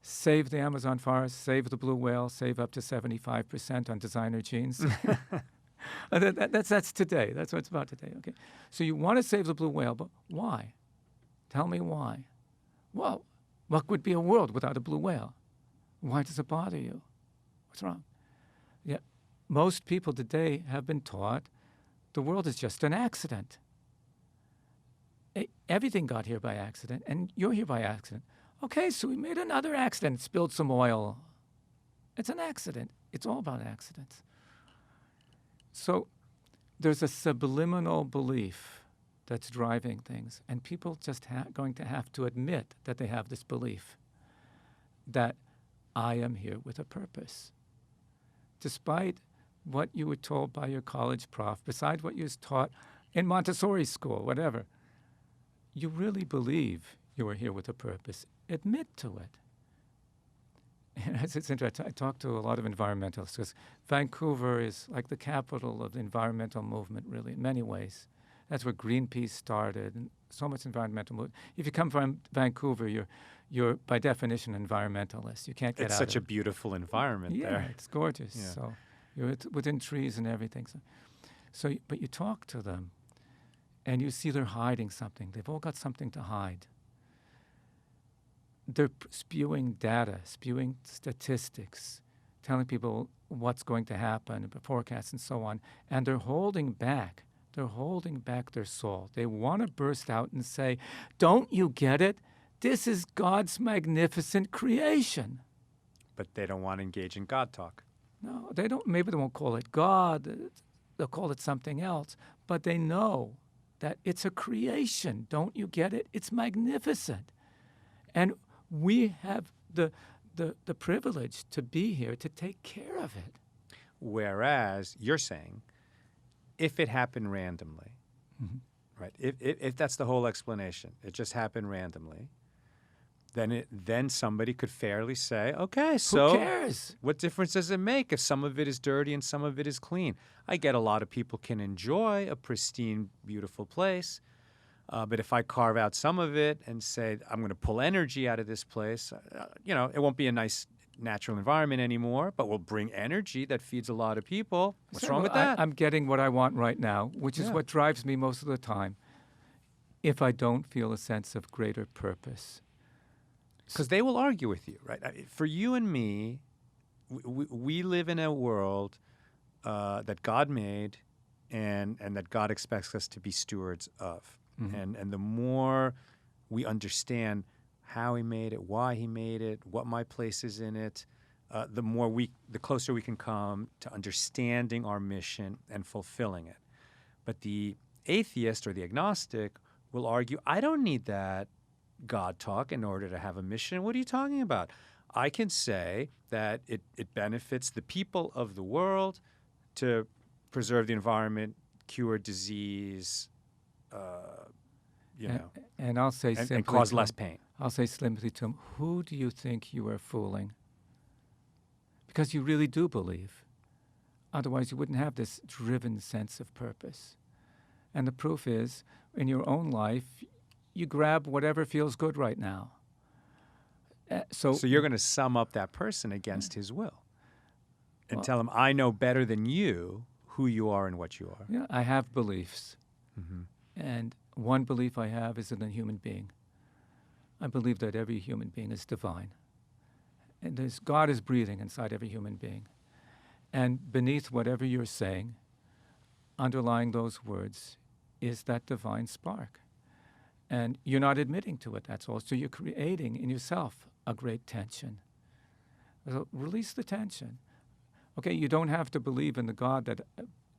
Save the Amazon forest, save the blue whale, save up to 75% on designer jeans. That's today. That's what it's about today. Okay. So you want to save the blue whale, but why? Tell me why. Well, what would be a world without a blue whale? Why does it bother you? What's wrong? Yeah, most people today have been taught the world is just an accident. Everything got here by accident, and you're here by accident. Okay, so we made another accident, spilled some oil. It's an accident. It's all about accidents. So there's a subliminal belief that's driving things, and people just going to have to admit that they have this belief that I am here with a purpose. Despite what you were told by your college prof, besides what you was taught in Montessori school, whatever, you really believe you are here with a purpose. Admit to it. And it's interesting. I talk to a lot of environmentalists because Vancouver is like the capital of the environmental movement, really, in many ways. That's where Greenpeace started, and so much environmental movement. If you come from Vancouver, you're by definition environmentalist. You can't get out of it. It's such a beautiful environment there. Yeah, it's gorgeous. Yeah. So you're within trees and everything. But you talk to them, and you see they're hiding something. They've all got something to hide. They're spewing data, spewing statistics, telling people what's going to happen, forecasts and so on, and they're holding back. They're holding back their soul. They want to burst out and say, don't you get it? This is God's magnificent creation. But they don't want to engage in God talk. No, they don't. Maybe they won't call it God. They'll call it something else. But they know that it's a creation. Don't you get it? It's magnificent. And we have the privilege to be here to take care of it. Whereas you're saying, if it happened randomly, right? If that's the whole explanation, it just happened randomly, then somebody could fairly say, okay, so who cares? What difference does it make if some of it is dirty and some of it is clean? I get a lot of people can enjoy a pristine, beautiful place, but if I carve out some of it and say I'm going to pull energy out of this place, it won't be a nice natural environment anymore, but we'll bring energy that feeds a lot of people. What's wrong with that? I'm getting what I want right now, which is what drives me most of the time. If I don't feel a sense of greater purpose. Because they will argue with you, right? For you and me, we live in a world that God made and that God expects us to be stewards of. Mm-hmm. And the more we understand how he made it, why he made it, what my place is in it, the closer we can come to understanding our mission and fulfilling it. But the atheist or the agnostic will argue, I don't need that God talk in order to have a mission. What are you talking about? I can say that it benefits the people of the world to preserve the environment, cure disease, and I'll say simply, and cause less pain. I'll say simply to him, who do you think you are fooling? Because you really do believe. Otherwise, you wouldn't have this driven sense of purpose. And the proof is, in your own life, you grab whatever feels good right now. So you're going to sum up that person against his will and tell him, I know better than you who you are and what you are. Yeah, I have beliefs. Mm-hmm. And one belief I have is in a human being. I believe that every human being is divine. And God is breathing inside every human being. And beneath whatever you're saying, underlying those words, is that divine spark. And you're not admitting to it, that's all. So you're creating in yourself a great tension. So release the tension. Okay, you don't have to believe in the God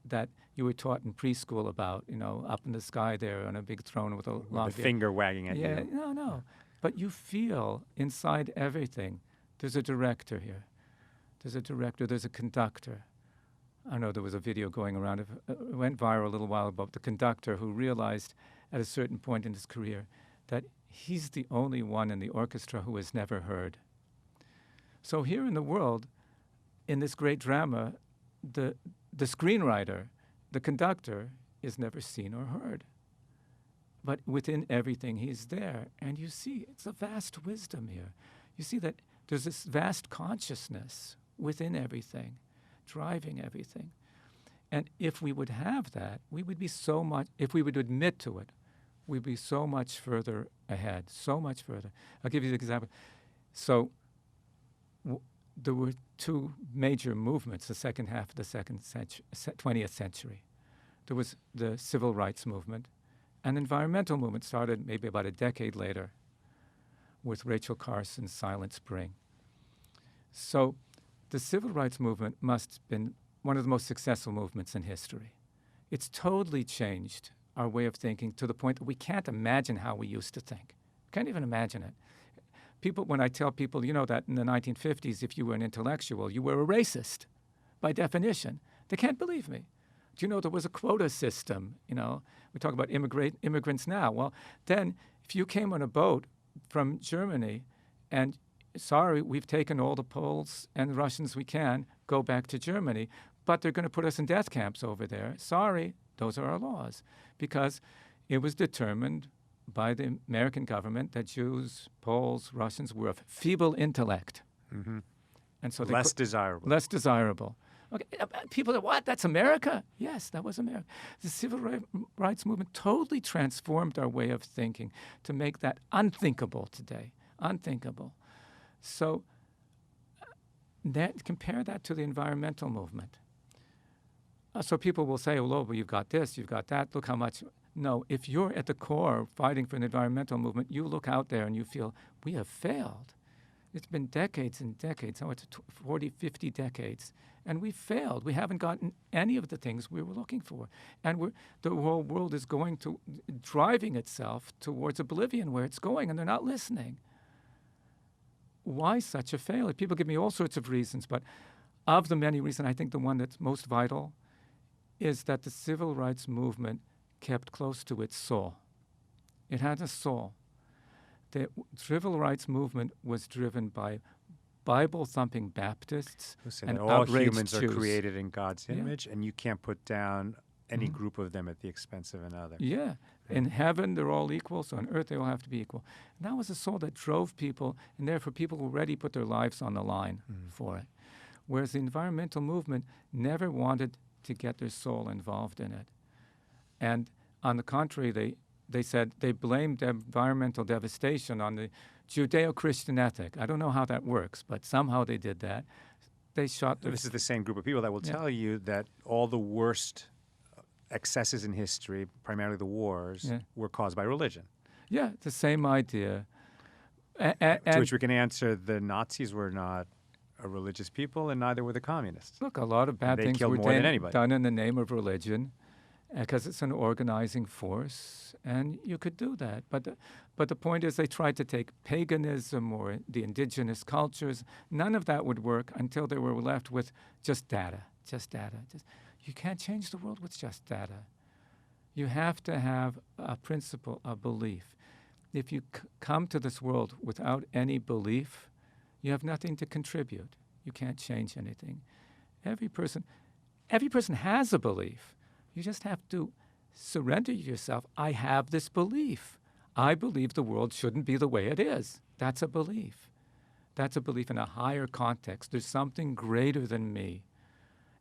that you were taught in preschool about, up in the sky there on a big throne with a long finger wagging at you. Yeah, no. But you feel inside everything, there's a director here. There's a director, there's a conductor. I know there was a video going around, it went viral a little while about the conductor who realized at a certain point in his career that he's the only one in the orchestra who has never heard. So here in the world, in this great drama, the screenwriter, the conductor, is never seen or heard. But within everything, he's there. And you see, it's a vast wisdom here. You see that there's this vast consciousness within everything, driving everything. And if we would have that, we would be so much, if we would admit to it, we'd be so much further ahead, so much further. I'll give you an example. So there were two major movements, the second half of the 20th century. There was the civil rights movement, and the environmental movement started maybe about a decade later with Rachel Carson's Silent Spring. So the civil rights movement must have been one of the most successful movements in history. It's totally changed our way of thinking to the point that we can't imagine how we used to think. Can't even imagine it. When I tell people, that in the 1950s, if you were an intellectual, you were a racist by definition, they can't believe me. Do you know there was a quota system? We talk about immigrants now. Well, then if you came on a boat from Germany and, sorry, we've taken all the Poles and Russians we can, go back to Germany, but they're going to put us in death camps over there. Sorry, those are our laws. Because it was determined by the American government that Jews, Poles, Russians were of feeble intellect. Mm-hmm. And so less desirable. Less desirable. Okay, people say, what? That's America? Yes, that was America. The civil rights movement totally transformed our way of thinking to make that unthinkable today. Unthinkable. So compare that to the environmental movement. So people will say, well, you've got this, you've got that, look how much. No, if you're at the core fighting for an environmental movement, you look out there and you feel, we have failed. It's been decades and decades, it's 40, 50 decades, and we've failed. We haven't gotten any of the things we were looking for. And the whole world is driving itself towards oblivion where it's going, and they're not listening. Why such a failure? People give me all sorts of reasons, but of the many reasons, I think the one that's most vital is that the civil rights movement kept close to its soul. It had a soul. The civil rights movement was driven by Bible-thumping Baptists who said and that all outraged humans Jews. are created in God's image, and you can't put down any group of them at the expense of another. Yeah. In heaven, they're all equal, so on earth, they all have to be equal. And that was the soul that drove people, and therefore people already put their lives on the line for it. Whereas the environmental movement never wanted to get their soul involved in it. And on the contrary, they said they blamed environmental devastation on the Judeo-Christian ethic. I don't know how that works, but somehow they did that. They shot their... This is the same group of people that will tell you that all the worst excesses in history, primarily the wars, were caused by religion. Yeah, the same idea. To which we can answer, the Nazis were not a religious people, and neither were the communists. Look, a lot of bad things were done in the name of religion, because it's an organizing force, and you could do that. But the point is, they tried to take paganism or the indigenous cultures. None of that would work until they were left with just data. You can't change the world with just data. You have to have a principle, a belief. If you come to this world without any belief, you have nothing to contribute. You can't change anything. Every person has a belief. You just have to surrender yourself. I have this belief. I believe the world shouldn't be the way it is. That's a belief. That's a belief in a higher context. There's something greater than me.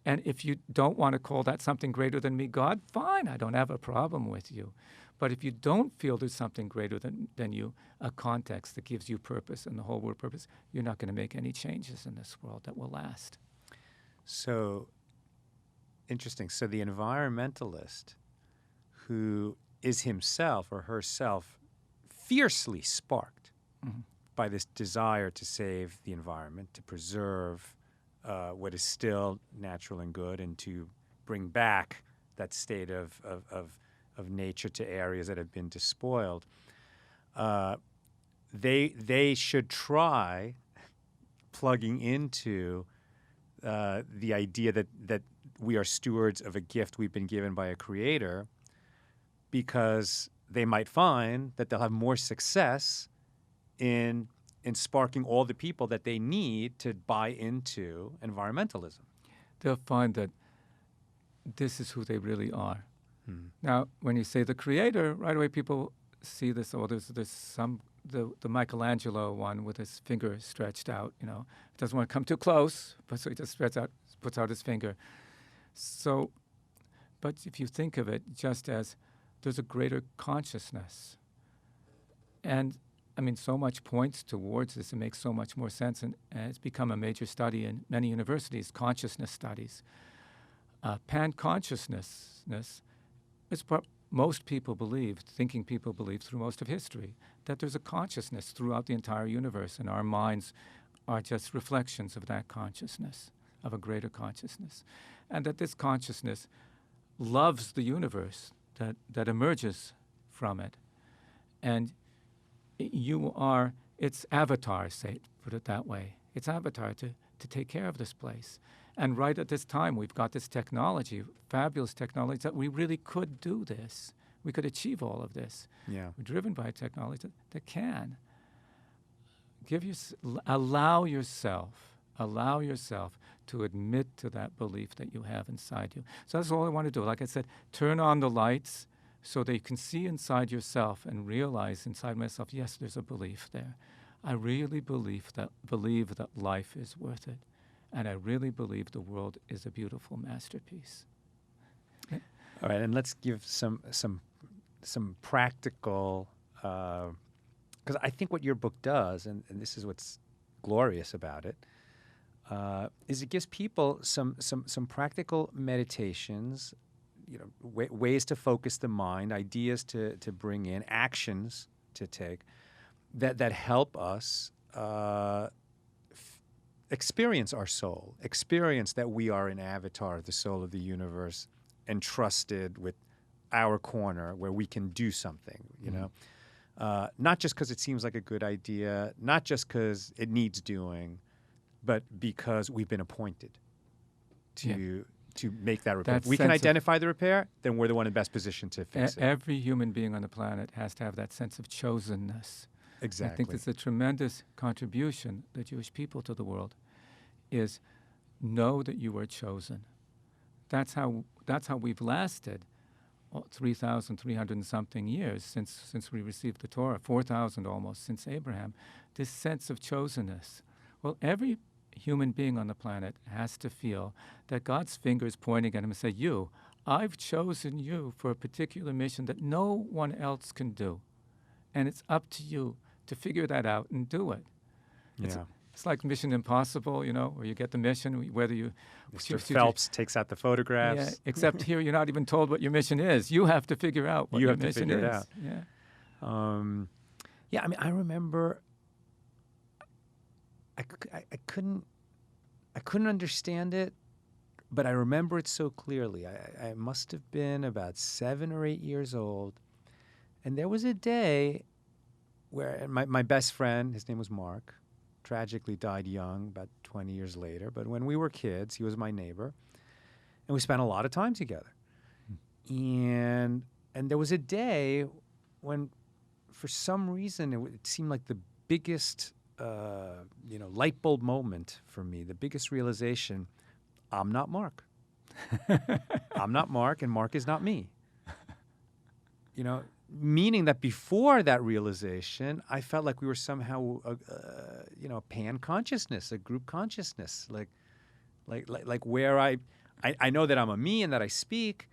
And if you don't want to call that something greater than me God, fine, I don't have a problem with you. But if you don't feel there's something greater than you, a context that gives you purpose and the whole world purpose, you're not going to make any changes in this world that will last. So, interesting. So the environmentalist who is himself or herself fiercely sparked by this desire to save the environment, to preserve what is still natural and good, and to bring back that state of nature to areas that have been despoiled, they should try plugging into the idea that we are stewards of a gift we've been given by a creator, because they might find that they'll have more success in sparking all the people that they need to buy into environmentalism. They'll find that this is who they really are. Now, when you say the creator, right away people see this, the Michelangelo one with his finger stretched out, doesn't want to come too close, but so he just puts out his finger. So, but if you think of it just as there's a greater consciousness, and I mean, so much points towards this. It makes so much more sense, and it's become a major study in many universities, consciousness studies. Pan-consciousness is what most people believed, thinking people believed through most of history, that there's a consciousness throughout the entire universe, and our minds are just reflections of that consciousness, of a greater consciousness, and that this consciousness loves the universe that emerges from it. And you are its avatar, say, put it that way. Its avatar to take care of this place. And right at this time, we've got this technology, fabulous technology, that we really could do this. We could achieve all of this. Yeah. We're driven by a technology that can. Allow yourself to admit to that belief that you have inside you. So that's all I want to do. Like I said, turn on the lights so that you can see inside yourself and realize inside myself, yes, there's a belief there. I really believe that life is worth it. And I really believe the world is a beautiful masterpiece. Okay? All right, and let's give some practical, because I think what your book does, and this is what's glorious about it, is it gives people some practical meditations, ways to focus the mind, ideas to bring in, actions to take that help us experience our soul, experience that we are an avatar, the soul of the universe, entrusted with our corner where we can do something, not just because it seems like a good idea, not just because it needs doing, but because we've been appointed to make that repair. If we can identify the repair, then we're the one in best position to fix it. Every human being on the planet has to have that sense of chosenness. Exactly. I think that's a tremendous contribution, the Jewish people to the world, is know that you are chosen. That's how that's how we've lasted 3,300 and something years since we received the Torah, 4,000 almost since Abraham. This sense of chosenness. Well, every human being on the planet has to feel that God's finger is pointing at him and say, you, I've chosen you for a particular mission that no one else can do. And it's up to you to figure that out and do it. It's like Mission Impossible, where you get the mission, whether you... Mr. Phelps takes out the photographs. Yeah, except here you're not even told what your mission is. You have to figure out what your mission is. You have to figure it out. Yeah. I remember I couldn't understand it, but I remember it so clearly. I must have been about 7 or 8 years old, and there was a day where my best friend, his name was Mark, tragically died young, about 20 years later. But when we were kids, he was my neighbor, and we spent a lot of time together. And there was a day when, for some reason, it seemed like the biggest, light bulb moment for me, the biggest realization: I'm not Mark. I'm not Mark, and Mark is not me. Meaning that before that realization, I felt like we were somehow, a pan consciousness, a group consciousness, like where I know that I'm a me and that I speak,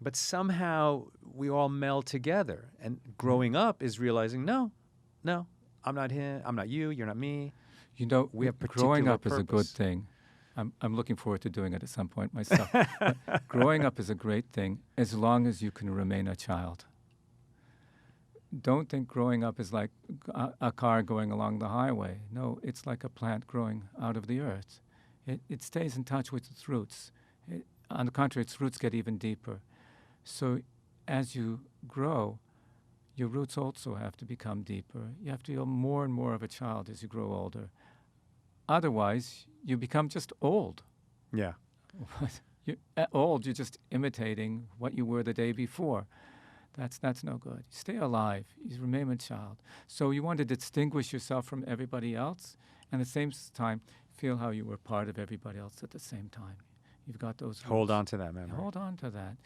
but somehow we all meld together. And growing up is realizing, no, I'm not him, I'm not you, you're not me. We have growing up is a good thing. I'm looking forward to doing it at some point myself. Growing up is a great thing as long as you can remain a child. Don't think growing up is like a car going along the highway. No, it's like a plant growing out of the earth. It stays in touch with its roots. On the contrary, its roots get even deeper. So as you grow, your roots also have to become deeper. You have to feel more and more of a child as you grow older. Otherwise, you become just old. Yeah. Old, you're just imitating what you were the day before. That's no good. Stay alive. You remain a child. So you want to distinguish yourself from everybody else, and at the same time, feel how you were part of everybody else at the same time. You've got those roots. Hold on to that memory. Hold on to that.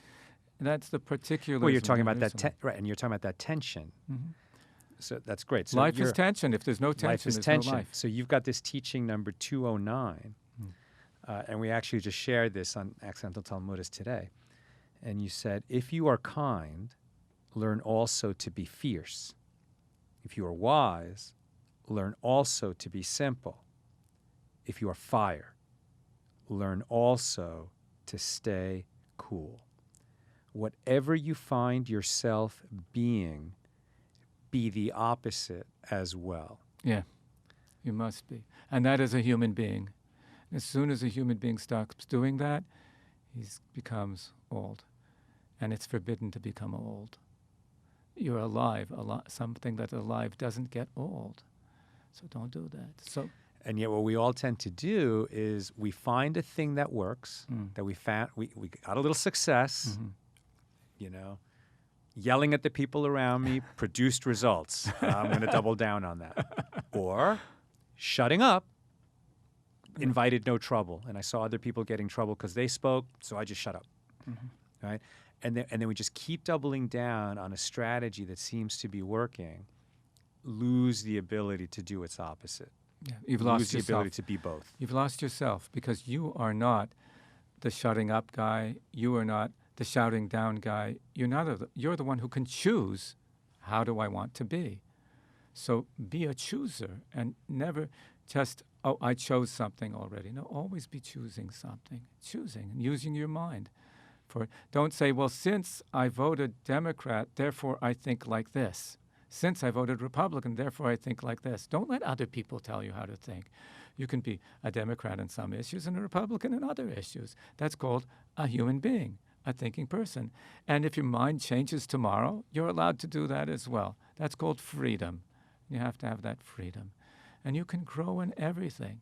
And that's the particular. Well, you're talking about that, right? And you're talking about that tension. Mm-hmm. So that's great. So life is tension. If there's no tension, life is there's tension. no life. So you've got this teaching number 209, and we actually just shared this on Accidental Talmudist today. And you said, if you are kind, learn also to be fierce. If you are wise, learn also to be simple. If you are fire, learn also to stay cool. Whatever you find yourself being, be the opposite as well. Yeah, you must be. And that is a human being. As soon as a human being stops doing that, he becomes old. And it's forbidden to become old. You're alive. Something that's alive doesn't get old. So don't do that. And yet what we all tend to do is we find a thing that works, that we got a little success, yelling at the people around me, produced results. I'm going to double down on that. Or shutting up, invited no trouble. And I saw other people getting trouble because they spoke, so I just shut up. Right? And then we just keep doubling down on a strategy that seems to be working, lose the ability to do its opposite. Yeah, you've lost lose the yourself. ability to be both. You've lost yourself because you are not the shutting up guy. You are not the shouting down guy. You're the one who can choose, how do I want to be? So be a chooser and never just, I chose something already. No, always be choosing something. Choosing and using your mind. Don't say, well, since I voted Democrat, therefore I think like this. Since I voted Republican, therefore I think like this. Don't let other people tell you how to think. You can be a Democrat in some issues and a Republican in other issues. That's called a human being, a thinking person. And if your mind changes tomorrow, you're allowed to do that as well. That's called freedom. You have to have that freedom. And you can grow in everything,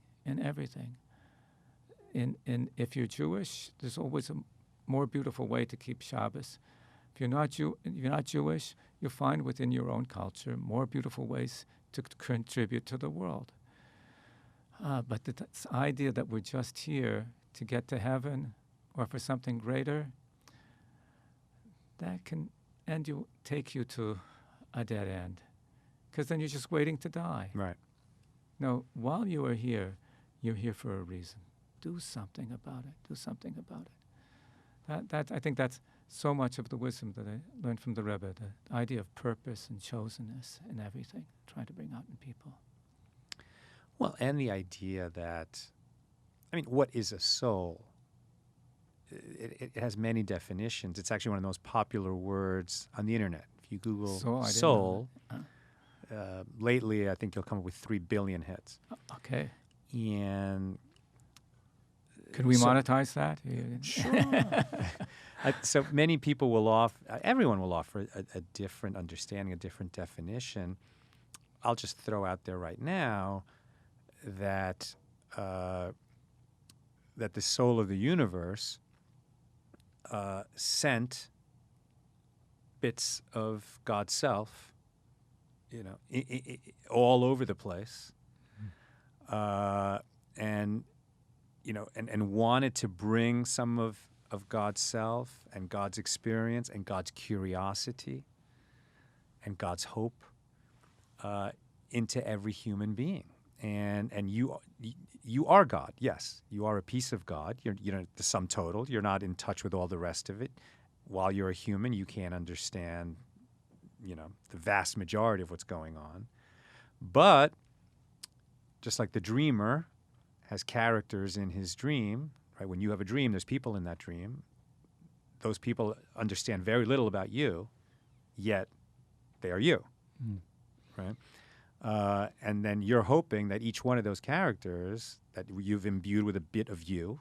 if you're Jewish, there's always a more beautiful way to keep Shabbos. If you're not Jewish, you'll find within your own culture more beautiful ways to contribute to the world. But this idea that we're just here to get to heaven or for something greater, that can take you to a dead end, because then you're just waiting to die. Right. No, while you are here, you're here for a reason. Do something about it. Do something about it. I think that's so much of the wisdom that I learned from the Rebbe, the idea of purpose and chosenness and everything, trying to bring out in people. Well, and the idea that, what is a soul? It has many definitions. It's actually one of the most popular words on the internet. If you Google soul, lately I think you'll come up with 3 billion hits. Okay. And could we monetize that? Sure. So many people everyone will offer a different understanding, a different definition. I'll just throw out there right now that that the soul of the universe sent bits of God's self, all over the place, and wanted to bring some of God's self and God's experience and God's curiosity and God's hope into every human being. And you are God. Yes, you are a piece of God. You're the sum total. You're not in touch with all the rest of it. While you're a human, you can't understand, the vast majority of what's going on. But just like the dreamer has characters in his dream, right? When you have a dream, there's people in that dream. Those people understand very little about you, yet they are you, right? And then you're hoping that each one of those characters that you've imbued with a bit of you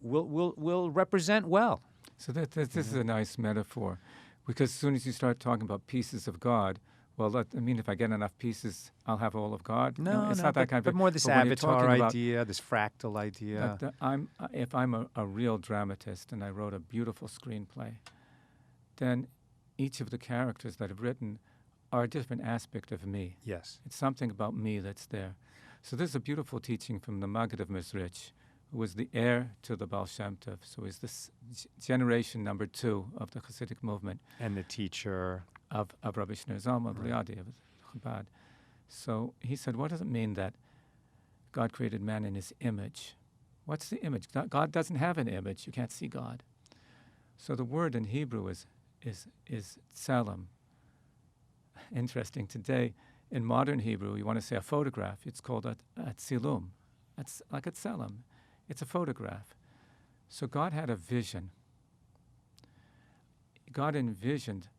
will represent well. So this is a nice metaphor, because as soon as you start talking about pieces of God, if I get enough pieces, I'll have all of God. No, it's not that kind of. But more this avatar idea, this fractal idea. If I'm a real dramatist and I wrote a beautiful screenplay, then each of the characters that I've written are a different aspect of me. Yes. It's something about me that's there. So this is a beautiful teaching from the Maggid of Mezrich, who was the heir to the Baal Shem Tov. So he's this generation number 2 of the Chassidic movement. And the teacher of Rabbi Shneur Zalman Liadi of Chabad. So he said, what does it mean that God created man in his image? What's the image? God doesn't have an image. You can't see God. So the word in Hebrew is tselem. Interesting. Today, in modern Hebrew, you want to say a photograph. It's called a tzilum. It's like a tselem. It's a photograph. So God had a vision. God envisioned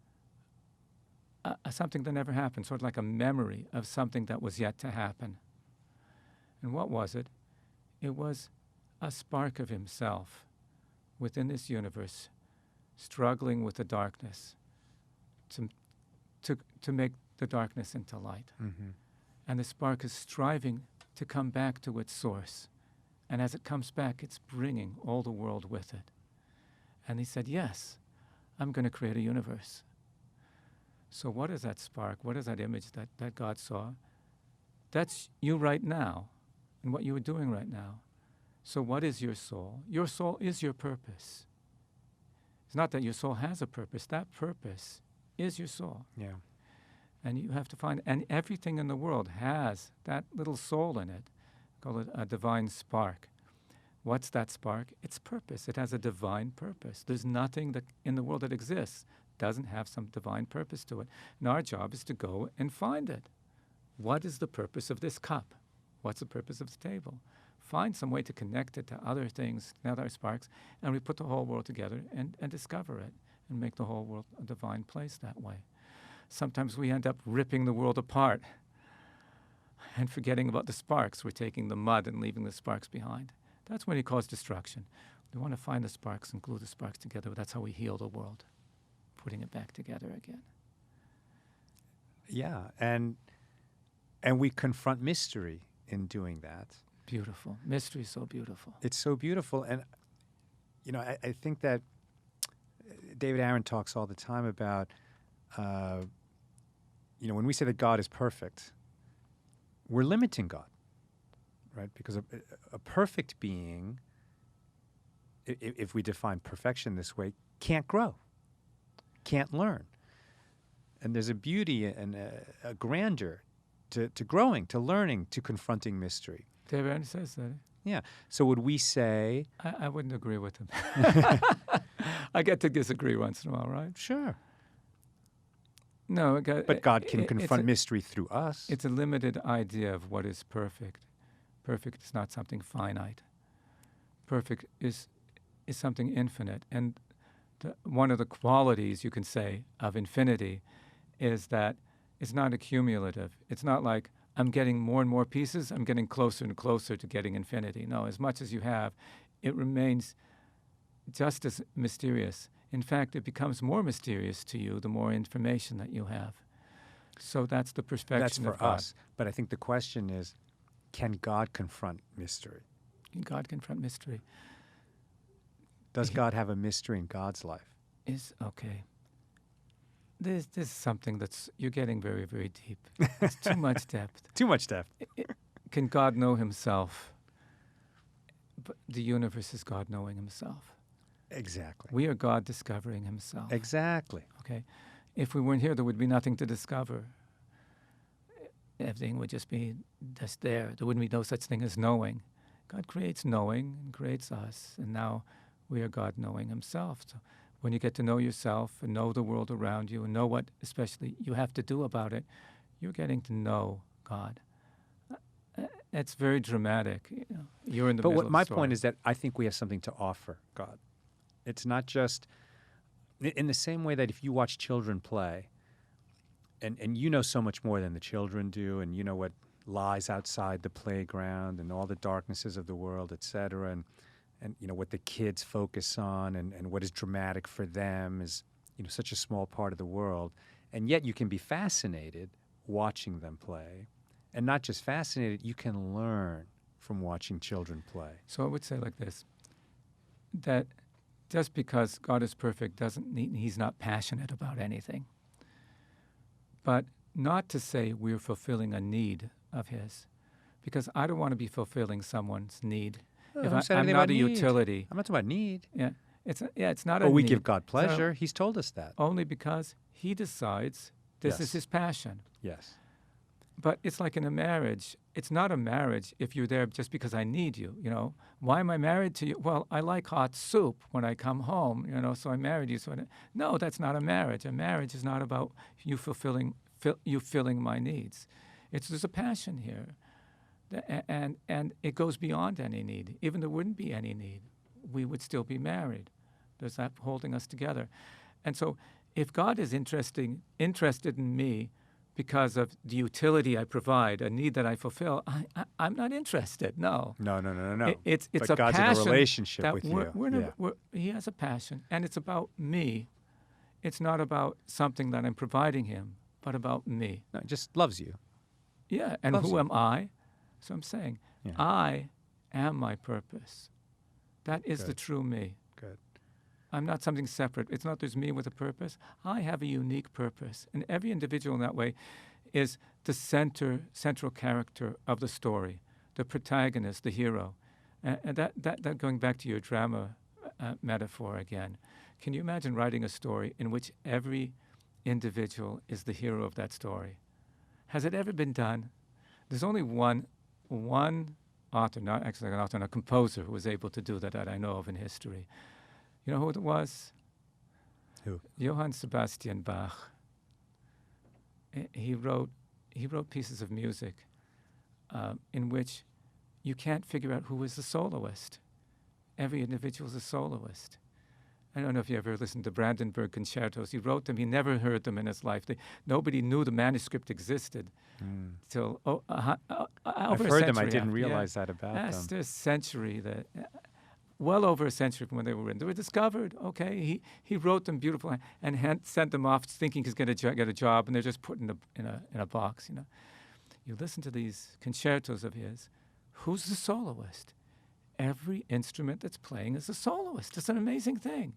something that never happened, sort of like a memory of something that was yet to happen. And what was it? It was a spark of himself within this universe, struggling with the darkness to make the darkness into light. Mm-hmm. And the spark is striving to come back to its source. And as it comes back, it's bringing all the world with it. And he said, yes, I'm going to create a universe. So what is that spark? What is that image that God saw? That's you right now and what you are doing right now. So what is your soul? Your soul is your purpose. It's not that your soul has a purpose. That purpose is your soul. Yeah. And you have to find, and everything in the world has that little soul in it. Call it a divine spark. What's that spark? It's purpose. It has a divine purpose. There's nothing that in the world that exists doesn't have some divine purpose to it. And our job is to go and find it. What is the purpose of this cup? What's the purpose of the table? Find some way to connect it to other things, to other sparks, and we put the whole world together and discover it and make the whole world a divine place that way. Sometimes we end up ripping the world apart and forgetting about the sparks. We're taking the mud and leaving the sparks behind. That's when it causes destruction. We want to find the sparks and glue the sparks together. That's how we heal the world, putting it back together again. Yeah, and we confront mystery in doing that. Beautiful. Mystery is so beautiful. It's so beautiful. And, I think that David Aaron talks all the time about, when we say that God is perfect, we're limiting God, right? Because a perfect being, if we define perfection this way, can't grow. can't learn. And there's a beauty and a grandeur to growing, to learning, to confronting mystery. David says that. Yeah. So would we say... I wouldn't agree with him. I get to disagree once in a while, right? Sure. No, But God can confront mystery through us. It's a limited idea of what is perfect. Perfect is not something finite. Perfect is something infinite. And one of the qualities, you can say, of infinity is that it's not accumulative. It's not like I'm getting more and more pieces, I'm getting closer and closer to getting infinity. No, as much as you have, it remains just as mysterious. In fact, it becomes more mysterious to you the more information that you have. So that's the perspective of God. That's for us. But I think the question is, can God confront mystery? Can God confront mystery? Does God have a mystery in God's life? Okay. This is something you're getting very, very deep. It's too much depth. Too much depth. Can God know himself? But the universe is God knowing himself. Exactly. We are God discovering himself. Exactly. Okay. If we weren't here, there would be nothing to discover. Everything would just be just there. There wouldn't be no such thing as knowing. God creates knowing and creates us, and now we are God knowing himself. So when you get to know yourself and know the world around you and know what especially you have to do about it, you're getting to know God. It's very dramatic. You're in the middle of the my story. point is that I think we have something to offer God. It's not just in the same way that if you watch children play, and you know so much more than the children do, and you know what lies outside the playground and all the darknesses of the world, et cetera, and you know what the kids focus on and what is dramatic for them is such a small part of the world, and yet you can be fascinated watching them play, and not just fascinated, you can learn from watching children play. So I would say like this, that just because God is perfect doesn't mean he's not passionate about anything. But not to say we're fulfilling a need of his, because I don't want to be fulfilling someone's need. If I'm not a utility. I'm not talking about need. Yeah, it's not a But we need. give God pleasure. He's told us that. Only because he decides this is his passion. Yes. But it's like in a marriage. It's not a marriage if you're there just because I need you, Why am I married to you? Well, I like hot soup when I come home, so I married you. No, that's not a marriage. A marriage is not about you filling my needs. There's a passion here. And it goes beyond any need. Even there wouldn't be any need, we would still be married. There's that holding us together. And so if God is interested in me because of the utility I provide, a need that I fulfill, I'm not interested. No. No. It's but a God's passion in a relationship that with you. He has a passion, and it's about me. It's not about something that I'm providing him, but about me. No, he just loves you. Yeah, and who am I? So I'm saying, I am my purpose. That is the true me. Good. I'm not something separate. It's not there's me with a purpose. I have a unique purpose. And every individual in that way is the central character of the story, the protagonist, the hero. And that going back to your drama metaphor again, can you imagine writing a story in which every individual is the hero of that story? Has it ever been done? There's only one author, not actually an author, and a composer who was able to do that I know of in history. You know who it was? Who? Johann Sebastian Bach. He wrote pieces of music in which you can't figure out who is the soloist. Every individual is a soloist. I don't know if you ever listened to Brandenburg concertos. He wrote them. He never heard them in his life. Nobody knew the manuscript existed till over a century. I've heard them. I didn't realize that about them. That's a century. Well over a century from when they were written. They were discovered. Okay, he wrote them beautiful and sent them off thinking he's going to get a job, and they're just put in a box. You listen to these concertos of his. Who's the soloist? Every instrument that's playing is a soloist. It's an amazing thing.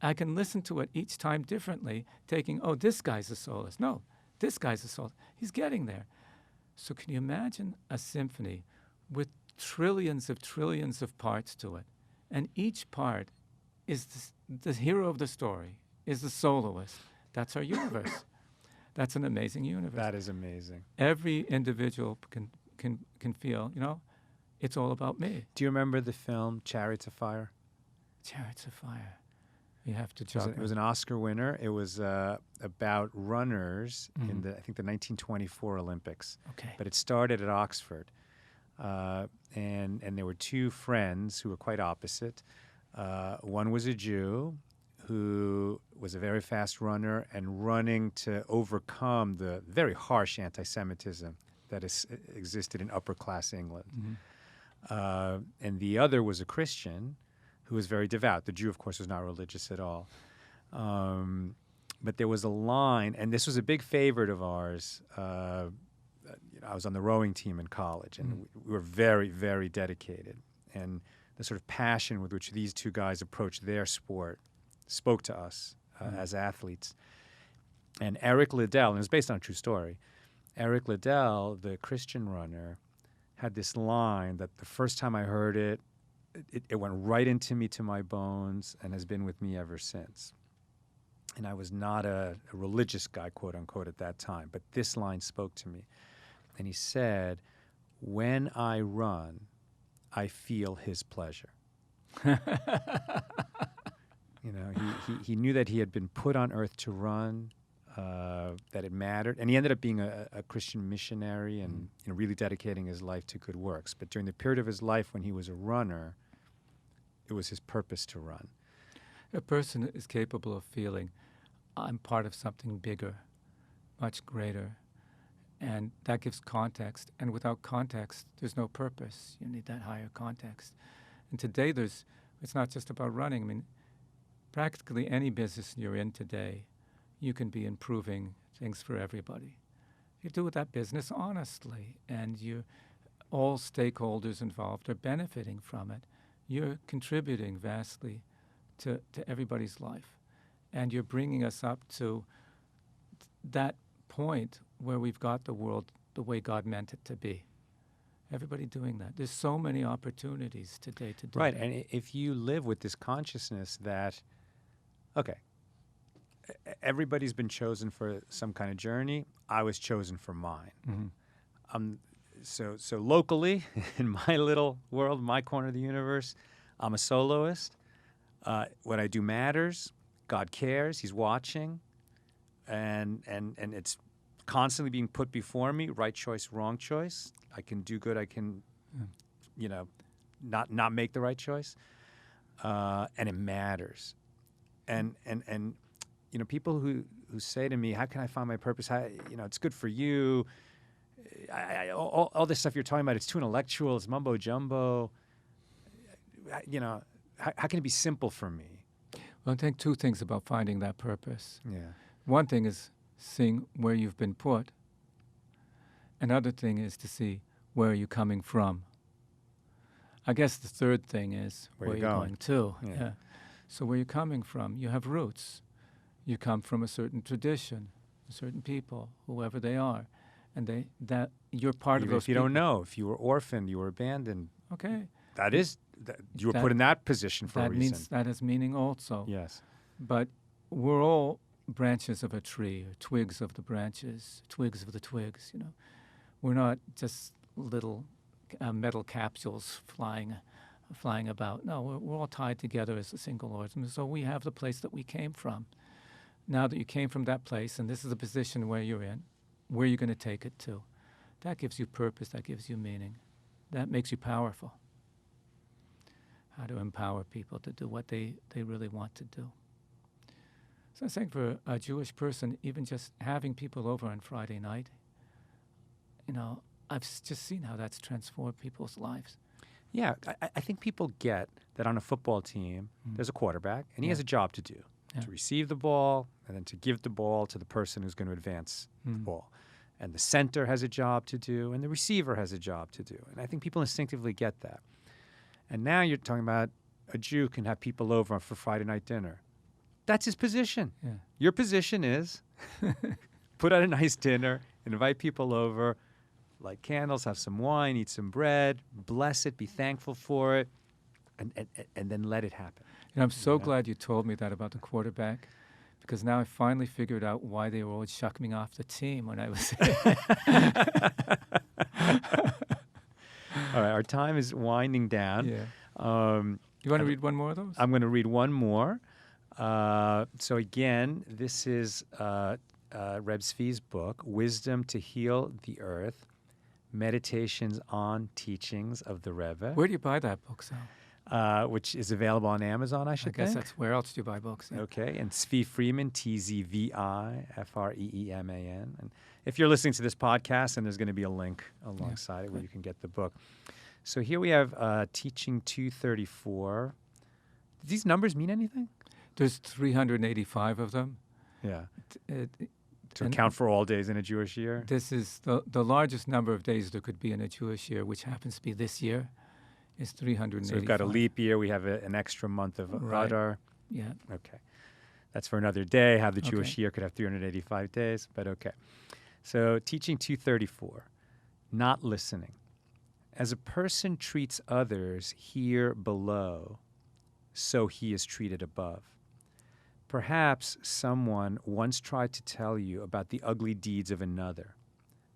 I can listen to it each time differently, taking, this guy's a soloist. No, this guy's a soloist. He's getting there. So can you imagine a symphony with trillions of parts to it? And each part is the hero of the story, is the soloist. That's our universe. That's an amazing universe. That is amazing. Every individual can feel, it's all about me. Do you remember the film Chariots of Fire? Chariots of Fire. You have to It was an Oscar winner. It was about runners in I think the 1924 Olympics. Okay. But it started at Oxford. And there were two friends who were quite opposite. One was a Jew who was a very fast runner and running to overcome the very harsh anti-Semitism that existed in upper-class England. And the other was a Christian who was very devout. The Jew, of course, was not religious at all. But there was a line, and this was a big favorite of ours. I was on the rowing team in college, and we were very, very dedicated. And the sort of passion with which these two guys approached their sport spoke to us as athletes. And Eric Liddell, and it was based on a true story, Eric Liddell, the Christian runner, had this line that the first time I heard it, it went right into me, to my bones, and has been with me ever since. And I was not a religious guy, quote unquote, at that time, but this line spoke to me. And he said, "When I run, I feel his pleasure." He knew that he had been put on earth to run, that it mattered. And he ended up being a Christian missionary and really dedicating his life to good works. But during the period of his life when he was a runner, it was his purpose to run. A person is capable of feeling, I'm part of something bigger, much greater. And that gives context. And without context, there's no purpose. You need that higher context. And today, it's not just about running. I mean, practically any business you're in today, you can be improving things for everybody. You do that business honestly, and all stakeholders involved are benefiting from it. You're contributing vastly to everybody's life. And you're bringing us up to that point where we've got the world the way God meant it to be. Everybody doing that. There's so many opportunities today to do right, that. and if you live with this consciousness that, okay, everybody's been chosen for some kind of journey. I was chosen for mine. So locally, in my little world, my corner of the universe, I'm a soloist. What I do matters. God cares. He's watching. And it's constantly being put before me, right choice, wrong choice. I can do good. I can, not make the right choice. And it matters. And people who say to me, how can I find my purpose? How, it's good for you. All this stuff you're talking about, it's too intellectual. It's mumbo jumbo. How can it be simple for me? Well, I think two things about finding that purpose. Yeah. One thing is seeing where you've been put. Another thing is to see where you're coming from. I guess the third thing is where you're going to. Yeah. So where you're coming from, you have roots. You come from a certain tradition, a certain people, whoever they are, and that you're part Even of those. If you people. don't know, if you were orphaned, you were abandoned. Okay. You were put in that position for a reason. That has meaning also. Yes. But we're all branches of a tree, or twigs of the branches, twigs of the twigs. We're not just little metal capsules flying about. No, we're all tied together as a single organism. So we have the place that we came from. Now that you came from that place, and this is the position where you're in, where you're going to take it to, that gives you purpose. That gives you meaning. That makes you powerful. How to empower people to do what they really want to do. So I'm saying for a Jewish person, even just having people over on Friday night, I've just seen how that's transformed people's lives. Yeah, I think people get that on a football team, there's a quarterback, and he has a job to do, to receive the ball and then to give the ball to the person who's going to advance the ball. And the center has a job to do, and the receiver has a job to do. And I think people instinctively get that. And now you're talking about a Jew can have people over for Friday night dinner. That's his position. Yeah. Your position is put out a nice dinner, invite people over, light candles, have some wine, eat some bread, bless it, be thankful for it, and then let it happen. And I'm so glad you told me that about the quarterback, because now I finally figured out why they were always shucking me off the team when I was. All right, our time is winding down. Yeah. Um, You want to read one more of those? I'm going to read one more. So again, this is Reb Tzvi's book, Wisdom to Heal the Earth, Meditations on Teachings of the Rebbe, Where do you buy that book, Sal? which is available on Amazon, I I should guess think. that's where else do you buy books? Yeah. Okay, and Tzvi Freeman, Tzvi Freeman. And if you're listening to this podcast, then there's going to be a link alongside it where you can get the book. So here we have Teaching 234. Do these numbers mean anything? There's 385 of them. Yeah. To And account for all days in a Jewish year? This is the largest number of days there could be in a Jewish year, which happens to be this year, is 385. So we've got a leap year. We have an extra month of Right. Adar. Yeah. Okay. That's for another day, how the Jewish Okay. year could have 385 days, but okay. So Teaching 234, not listening. As a person treats others here below, so he is treated above. Perhaps someone once tried to tell you about the ugly deeds of another.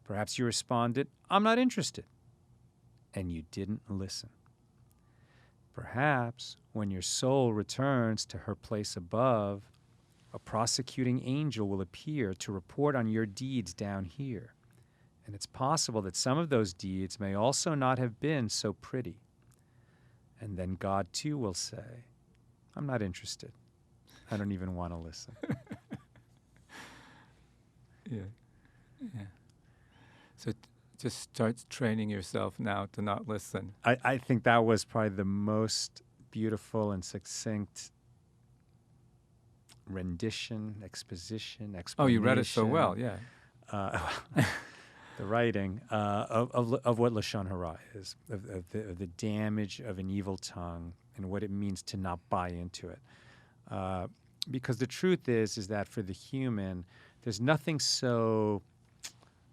Perhaps you responded, I'm not interested. And you didn't listen. Perhaps when your soul returns to her place above, a prosecuting angel will appear to report on your deeds down here. And it's possible that some of those deeds may also not have been so pretty. And then God too will say, I'm not interested. I don't even want to listen. Yeah. Yeah. So just start training yourself now to not listen. I think that was probably the most beautiful and succinct rendition, exposition, explanation. Oh, you read it so well, yeah. The writing of what Lashon Hara is, of the damage of an evil tongue and what it means to not buy into it. Because the truth is that for the human, there's nothing so,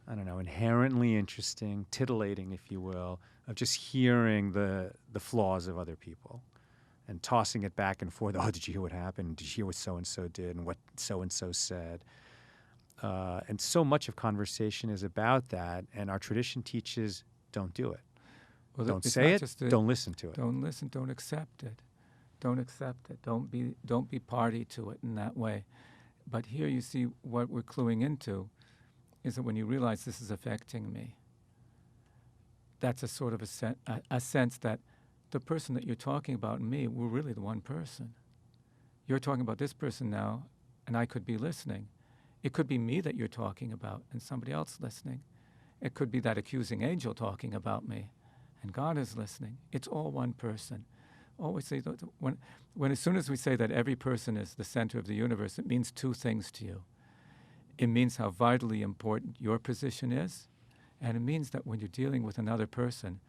I don't know, inherently interesting, titillating, if you will, of just hearing the flaws of other people and tossing it back and forth. Oh, did you hear what happened? Did you hear what so-and-so did and what so-and-so said? And so much of conversation is about that, and our tradition teaches don't do it. Well, Don't it's say not it, just don't listen to it. Don't listen, don't accept it. Don't accept it. Don't be party to it in that way. But here you see what we're cluing into is that when you realize this is affecting me, that's a sort of a sense that the person that you're talking about and me, we're really the one person. You're talking about this person now, and I could be listening. It could be me that you're talking about and somebody else listening. It could be that accusing angel talking about me, and God is listening. It's all one person. Always say that when as soon as we say that every person is the center of the universe, it means two things to you. It means how vitally important your position is, and it means that when you're dealing with another person,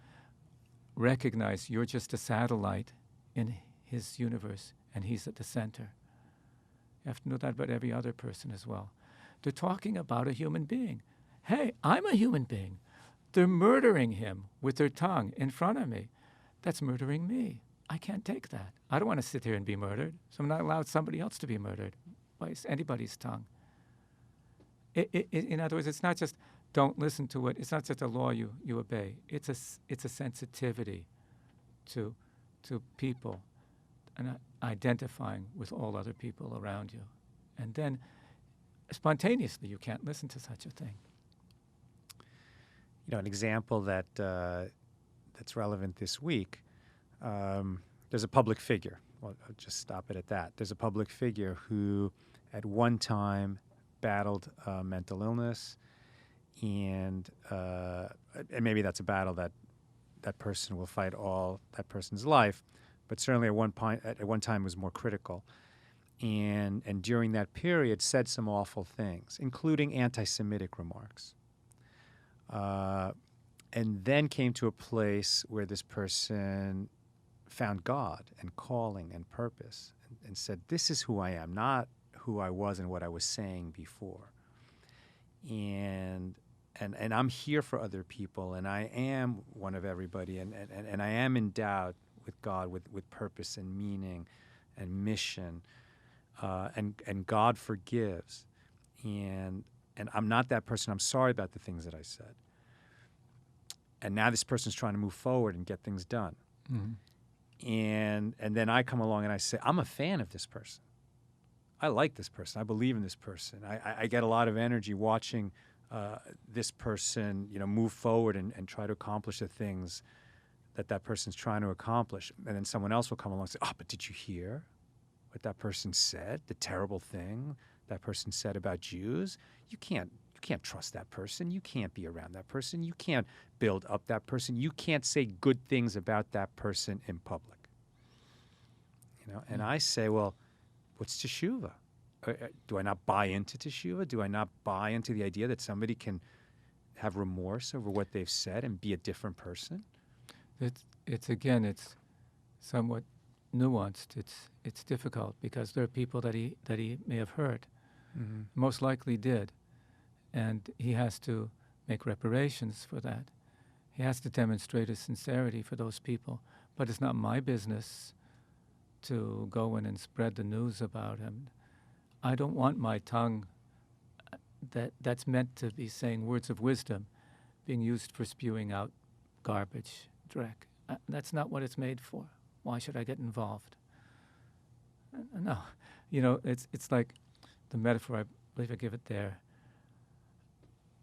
recognize you're just a satellite in his universe, and he's at the center. You have to know that about every other person as well. They're talking about a human being. Hey, I'm a human being. They're murdering him with their tongue in front of me. That's murdering me. I can't take that. I don't want to sit here and be murdered, so I'm not allowed somebody else to be murdered by anybody's tongue. In other words, it's not just don't listen to it. It's not just a law you obey. It's a sensitivity to people and identifying with all other people around you. And then spontaneously, you can't listen to such a thing. You know, an example that's relevant this week, there's a public figure. Well, I'll just stop it at that. There's a public figure who at one time battled mental illness, and maybe that's a battle that person will fight all that person's life, but certainly at one time was more critical. And during that period said some awful things, including anti-Semitic remarks. And then came to a place where this person found God and calling and purpose and said, this is who I am, not who I was and what I was saying before. And I'm here for other people, and I am one of everybody, and I am endowed with God with purpose and meaning and mission. and God forgives, and I'm not that person. I'm sorry about the things that I said. And now this person's trying to move forward and get things done. Mm-hmm. And then I come along and I say, I'm a fan of this person. I like this person. I believe in this person. I get a lot of energy watching this person, move forward and try to accomplish the things that person's trying to accomplish. And then someone else will come along and say, oh, but did you hear what that person said? The terrible thing that person said about Jews? You can't trust that person. You can't be around that person. You can't build up that person. You can't say good things about that person in public. And I say, well, what's teshuvah? Do I not buy into teshuvah? Do I not buy into the idea that somebody can have remorse over what they've said and be a different person? It's somewhat nuanced. It's difficult because there are people that he may have hurt, most likely did, and he has to make reparations for that. He has to demonstrate his sincerity for those people. But it's not my business to go in and spread the news about him. I don't want my tongue that's meant to be saying words of wisdom being used for spewing out garbage, dreck. That's not what it's made for. Why should I get involved? No. It's like the metaphor, I believe I give it there.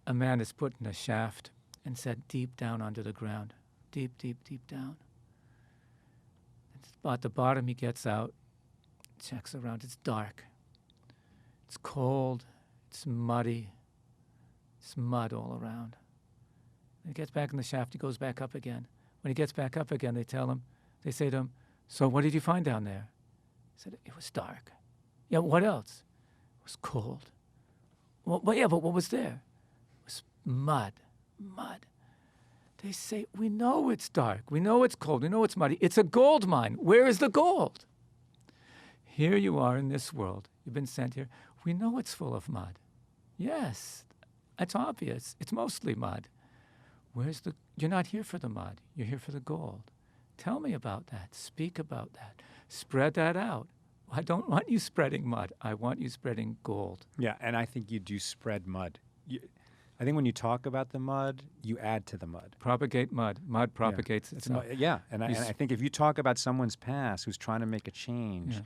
A man is put in a shaft and set deep down under the ground. Deep, deep, deep down. At the bottom he gets out, checks around, it's dark. It's cold, it's muddy, it's mud all around. When he gets back in the shaft, he goes back up again. When he gets back up again, they say to him, so what did you find down there? He said, it was dark. Yeah, what else? It was cold. Well, but what was there? It was mud. They say, we know it's dark, we know it's cold, we know it's muddy. It's a gold mine. Where is the gold? Here you are in this world. You've been sent here. We know it's full of mud. Yes, it's obvious. It's mostly mud. You're not here for the mud. You're here for the gold. Tell me about that. Speak about that. Spread that out. I don't want you spreading mud. I want you spreading gold. Yeah, and I think you do spread mud. I think when you talk about the mud, you add to the mud. Propagate mud. Mud propagates itself. And I think if you talk about someone's past who's trying to make a change,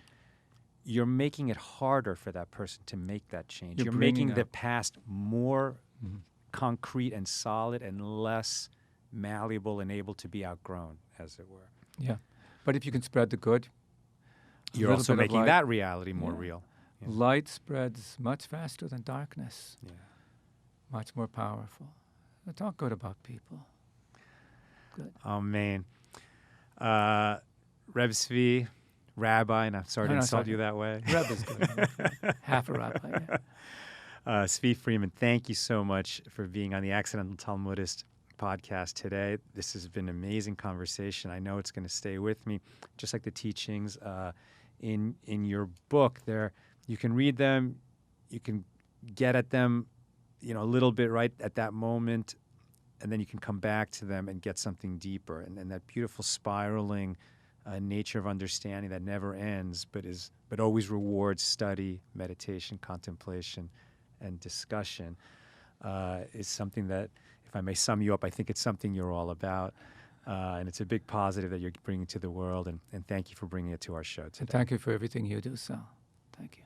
you're making it harder for that person to make that change. You're making the past more concrete and solid and less malleable and able to be outgrown, as it were. Yeah. But if you can spread the good, you're also making that reality more real. Yeah. Light spreads much faster than darkness. Yeah. Much more powerful. Talk good about people. Good. Oh, man. Reb Tzvi, rabbi, and I'm sorry to insult you that way. Rebbe's good. Half a rabbi, yeah. Tzvi Freeman, thank you so much for being on the Accidental Talmudist podcast today. This has been an amazing conversation. I know it's going to stay with me, just like the teachings in your book. You can read them, you can get at them, a little bit right at that moment, and then you can come back to them and get something deeper. And that beautiful spiraling nature of understanding that never ends, but always rewards study, meditation, contemplation, and discussion is something that, if I may sum you up, I think it's something you're all about. And it's a big positive that you're bringing to the world. And thank you for bringing it to our show today. And thank you for everything you do, Sal. Thank you.